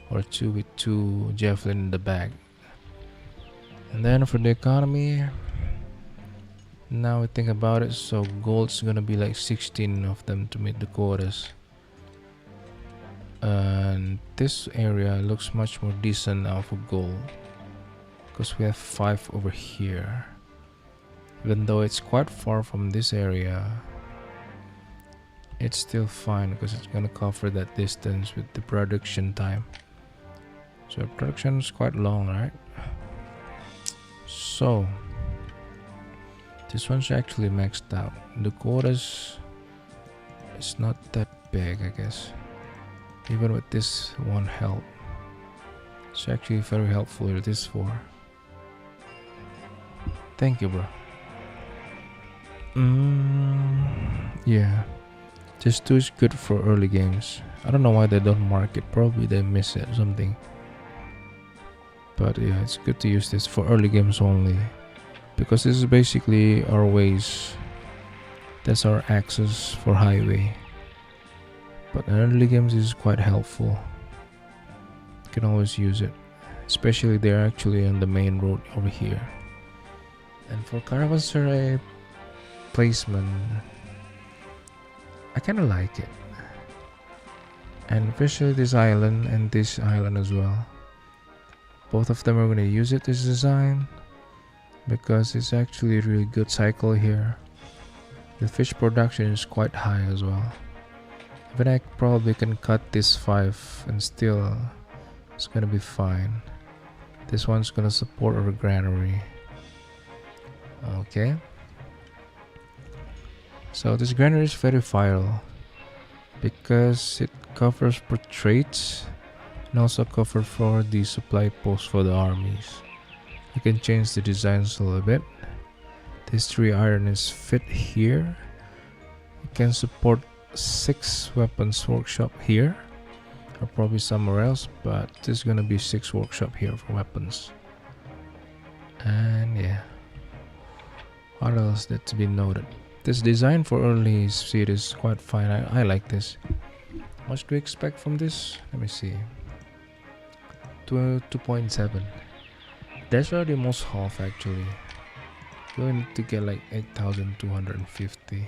or 2 with 2 javelin in the back. And then for the economy, now we think about it, so gold's gonna be like 16 of them to meet the quotas. And this area looks much more decent now for gold, because we have 5 over here. Even though it's quite far from this area, it's still fine because it's gonna cover that distance with the production time. So production is quite long, right? So this one's actually maxed out. The quotas It's not that big, I guess. Even with this one help. It's actually very helpful with this 4. Thank you, bro. Yeah. This 2 is good for early games. I don't know why they don't mark it. Probably they miss it or something. But yeah, it's good to use this for early games only. Because this is basically our ways. That's our access for highway. But in early games is quite helpful. You can always use it. Especially they're actually on the main road over here. And for caravanserai placement, I kinda like it. And especially this island and this island as well. Both of them are gonna use it, this design. Because it's actually a really good cycle here. The fish production is quite high as well. Even I probably can cut this 5 and still it's gonna be fine. This one's gonna support our granary. Okay. So this granary is very vital because it covers portraits and also cover for the supply post for the armies. You can change the designs a little bit. This 3 iron is fit here. You can support 6 weapons workshop here, or probably somewhere else, but there's gonna be 6 workshop here for weapons. And yeah, what else that to be noted? This design for early seed is quite fine. I like this. How much do we expect from this? Let me see. 2.7. That's already almost half actually. We only need to get like 8,250.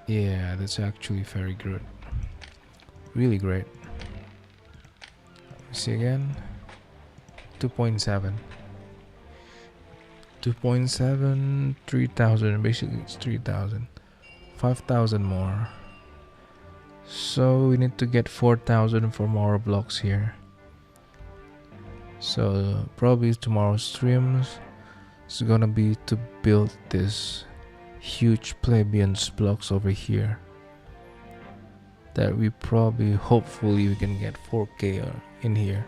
Yeah, that's actually very good. Really great. Let me see again. 2.7. 2.7, 3,000. Basically, it's 3,000. 5,000 more. So we need to get 4,000 for more blocks here. So probably tomorrow's streams is gonna be to build this huge plebeians blocks over here. That we probably, hopefully, we can get 4K in here.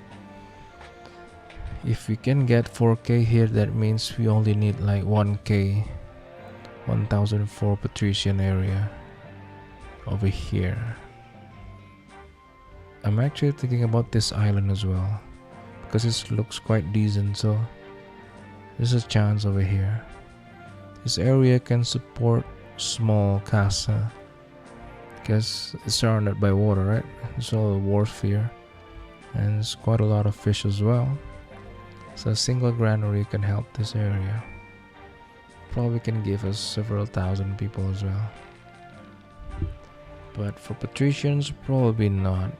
If we can get 4K here, that means we only need like 1K, 1004 patrician area over here. I'm actually thinking about this island as well because it looks quite decent, so there's a chance over here. This area can support small casa because it's surrounded by water, right? It's all a wharf here and there's quite a lot of fish as well. So a single granary can help this area. Probably can give us several thousand people as well. But for patricians, probably not.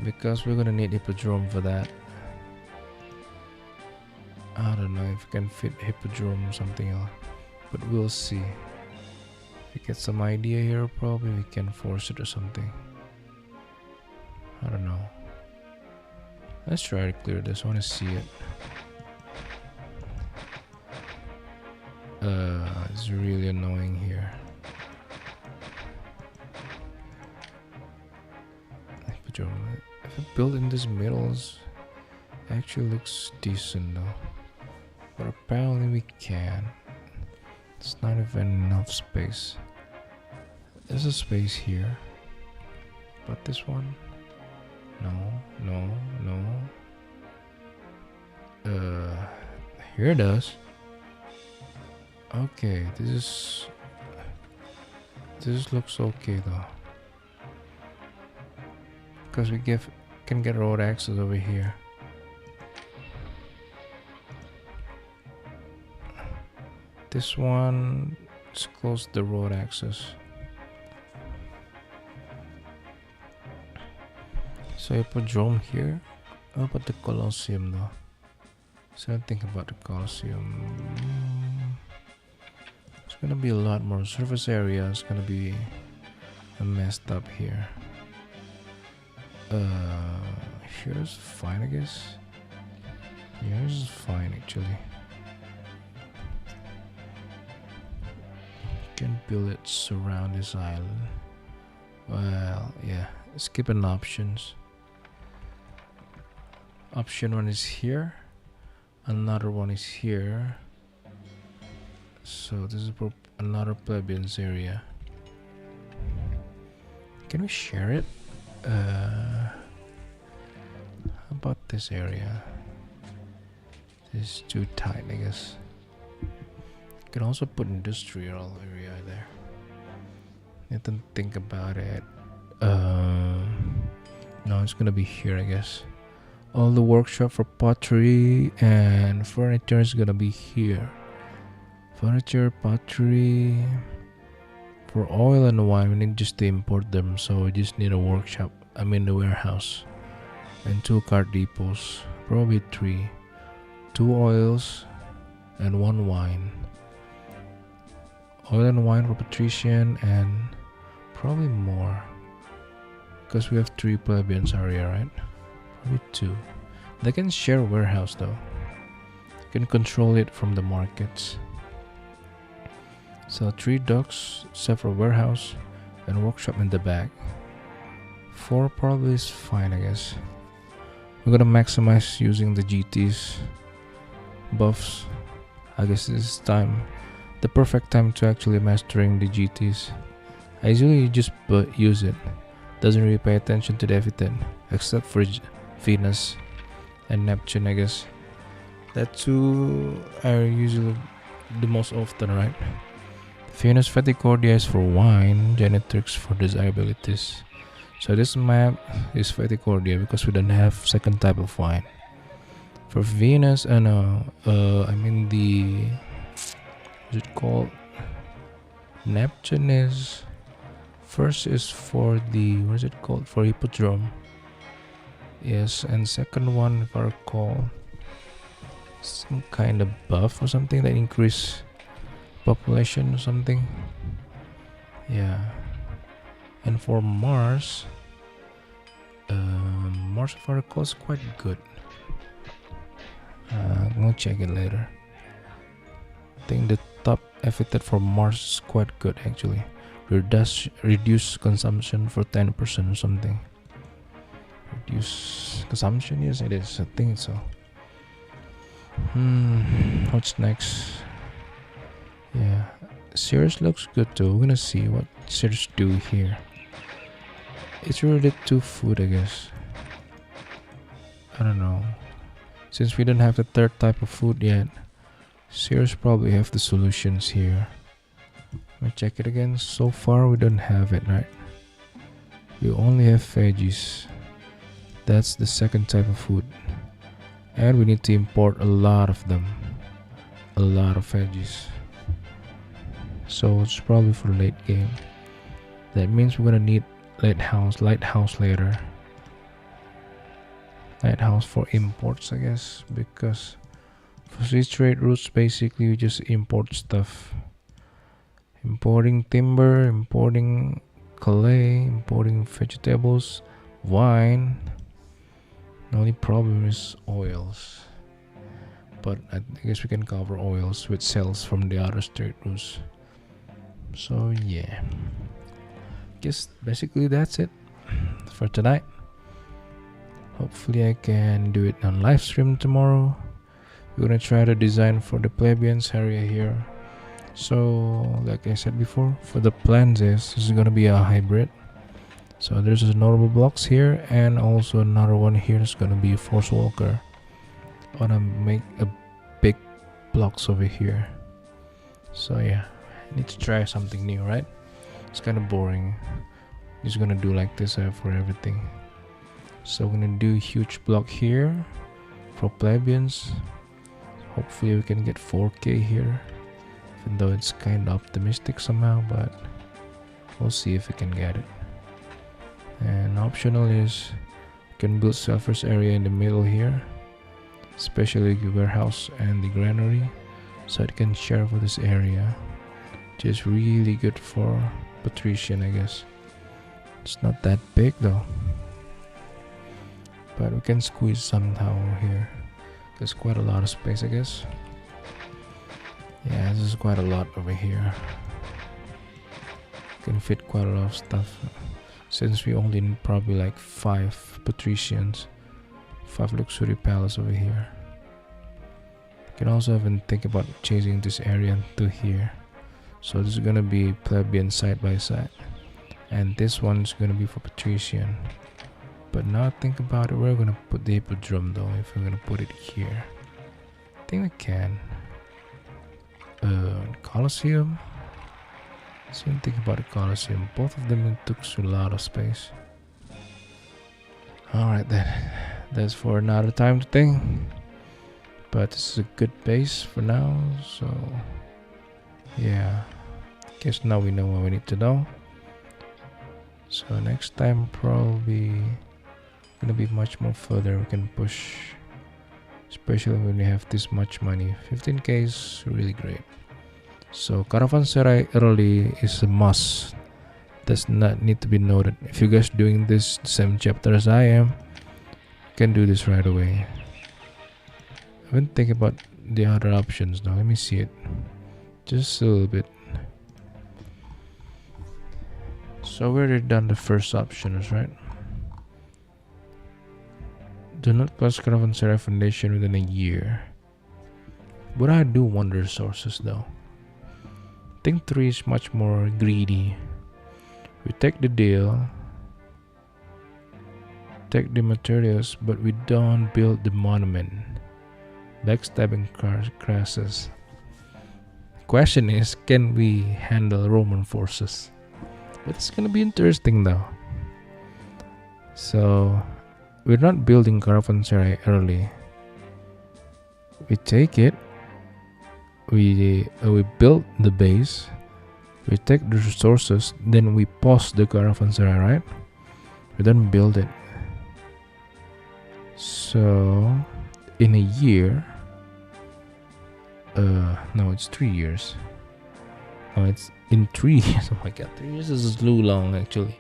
Because we're gonna need hippodrome for that. I don't know if we can fit hippodrome or something else. But we'll see. If we get some idea here, probably we can force it or something. I don't know. Let's try to clear this. I want to see it. It's really annoying here. If I build in this middle, actually looks decent though. But apparently we can. It's not even enough space. There's a space here. But this one? No. Here it does. Okay, this looks okay though. Because we can get road access over here. This one is close to the road access. So I put drone here. How about the Colosseum though? So I think about the Colosseum. It's gonna be a lot more surface area. It's gonna be messed up here. Here's fine, I guess. Yeah, here's fine actually. can build it surround this island. Well, yeah, skip an options. Option 1 is here, another one is here, so this is for another plebeians area. Can we share it? How about this area? This is too tight, I guess. You can also put industrial area there. I didn't think about it. No, it's gonna be here, I guess. All the workshop for pottery and furniture is gonna be here. Furniture, pottery. For oil and wine, we need just to import them, so we just need a workshop. I mean the warehouse. And 2 cart depots. Probably 3. 2 oils and 1 wine. Oil and wine for patrician and probably more. Because we have 3 plebeians area, right? Probably 2. They can share warehouse though. You can control it from the markets. So 3 docks, separate warehouse, and workshop in the back. 4 probably is fine, I guess. We're gonna maximize using the GTs buffs. I guess this is the perfect time to actually mastering the GTs. I usually just use it. Doesn't really pay attention to the F10, except for Venus and Neptune, I guess. That 2 are usually the most often, right? Venus Faticordia is for wine, Genetrix for desirabilities. So this map is Faticordia because we don't have second type of wine. For Venus, I mean the, what's it called? Neptune is, first is for the, what is it called? For Hippodrome. Yes, and second one, if I recall, some kind of buff or something that increase population or something. Yeah. And for Mars, Mars, if I recall, is quite good. I'm gonna check it later. I think the top epithet for Mars is quite good actually. Reduce consumption for 10% or something. Reduce consumption, yes it is, I think so. What's next? Yeah, Cirrus looks good too. We're gonna see what Cirrus do here. It's related to food, I guess. I don't know. Since we don't have the 3rd type of food yet, Cirrus probably have the solutions here. Let me check it again. So far we don't have it, right? We only have veggies. That's the 2nd type of food. And we need to import a lot of them. A lot of veggies. So it's probably for late game. That means we're gonna need lighthouse later. Lighthouse for imports, I guess, because for these trade routes basically we just import stuff. Importing timber, importing clay, importing vegetables, wine. The only problem is oils. But I guess we can cover oils with sales from the other trade routes. So yeah, guess basically that's it for tonight. Hopefully I can do it on live stream tomorrow. We're gonna try to design for the plebeians area here. So like I said before, for the plans this is gonna be a hybrid. So there's a notable blocks here and also another one here is gonna be a force walker. I wanna make a big blocks over here. So yeah, I need to try something new, right? It's kind of boring. Just gonna do like this for everything. So we're gonna do a huge block here for plebeians. Hopefully we can get 4K here, even though it's kind of optimistic somehow, but we'll see if we can get it. And optional is you can build surface area in the middle here, especially the warehouse and the granary, so it can share for this area, which is really good for patrician, I guess. It's not that big though, but we can squeeze somehow here. There's quite a lot of space, I guess. Yeah, this is quite a lot over here. Can fit quite a lot of stuff. Since we only need probably like 5 patricians, 5 luxury palace over here. You can also even think about changing this area to here. So this is gonna be plebeian side by side, and this one's gonna be for patrician. But now think about it, we're gonna put the hippodrome though. If we're gonna put it here, I think we can. Colosseum. So think about the Colosseum. Both of them took a lot of space. Alright then, that's for another time to think. But this is a good base for now, so yeah. Guess now we know what we need to know. So next time probably gonna be much more further we can push, especially when we have this much money. 15k is really great. So caravanserai early is a must. Does not need to be noted. If you guys doing this same chapter as I am, you can do this right away. I haven't think about the other options now. Let me see it just a little bit. So we already done the first options, right? Do not plus caravanserai foundation within a year. Would I do wonder resources though? I think 3 is much more greedy. We take the deal, take the materials, but we don't build the monument. Backstabbing crashes. Question is, can we handle Roman forces? But it's gonna be interesting though. So we're not building caravanserai early. We take it. We build the base. We take the resources. Then we pause the caravanserai, right? We don't build it. So in a year. No, it's 3 years. No, it's in 3 years. Oh my god, 3 years is too long actually.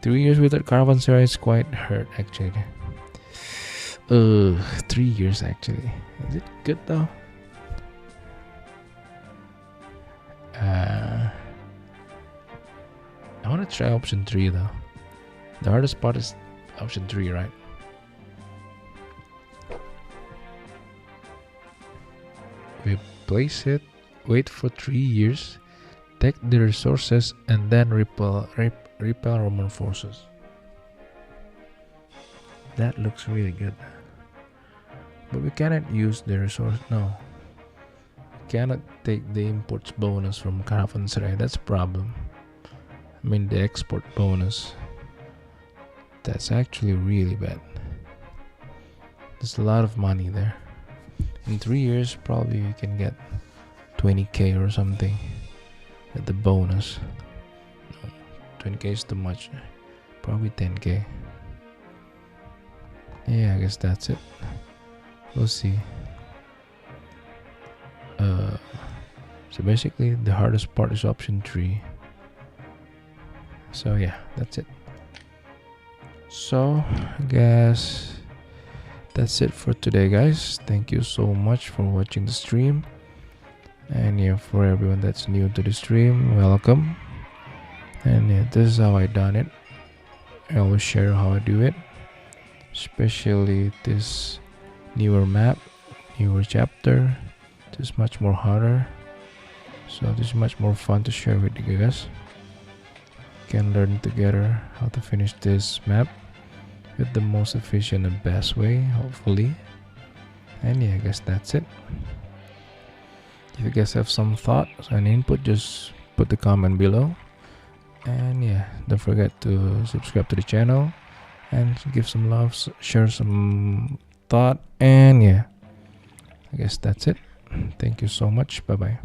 3 years without caravanserai is quite hurt actually. 3 years actually. Is it good though? I want to try option 3 though. The hardest part is option 3, right? We place it, wait for 3 years, take the resources, and then repel Roman forces. That looks really good. But we cannot use the resource. No. We cannot take the imports bonus from caravanserai. That's a problem. I mean the export bonus. That's actually really bad. There's a lot of money there. In 3 years, probably you can get 20k or something at the bonus. No, 20k is too much. Probably 10k. Yeah, I guess that's it. We'll see. So basically, the hardest part is option 3. So yeah, that's it. So I guess that's it for today, guys. Thank you so much for watching the stream. And yeah, for everyone that's new to the stream, welcome. And yeah, this is how I done it. I always share how I do it, especially this newer map, newer chapter. This is much more harder, so this is much more fun to share with you guys. Can learn together how to finish this map with the most efficient and best way, hopefully. And yeah, I guess that's it. If you guys have some thoughts and input, just put the comment below. And yeah, don't forget to subscribe to the channel and give some love, share some thought. And yeah, I guess that's it. Thank you so much. Bye bye.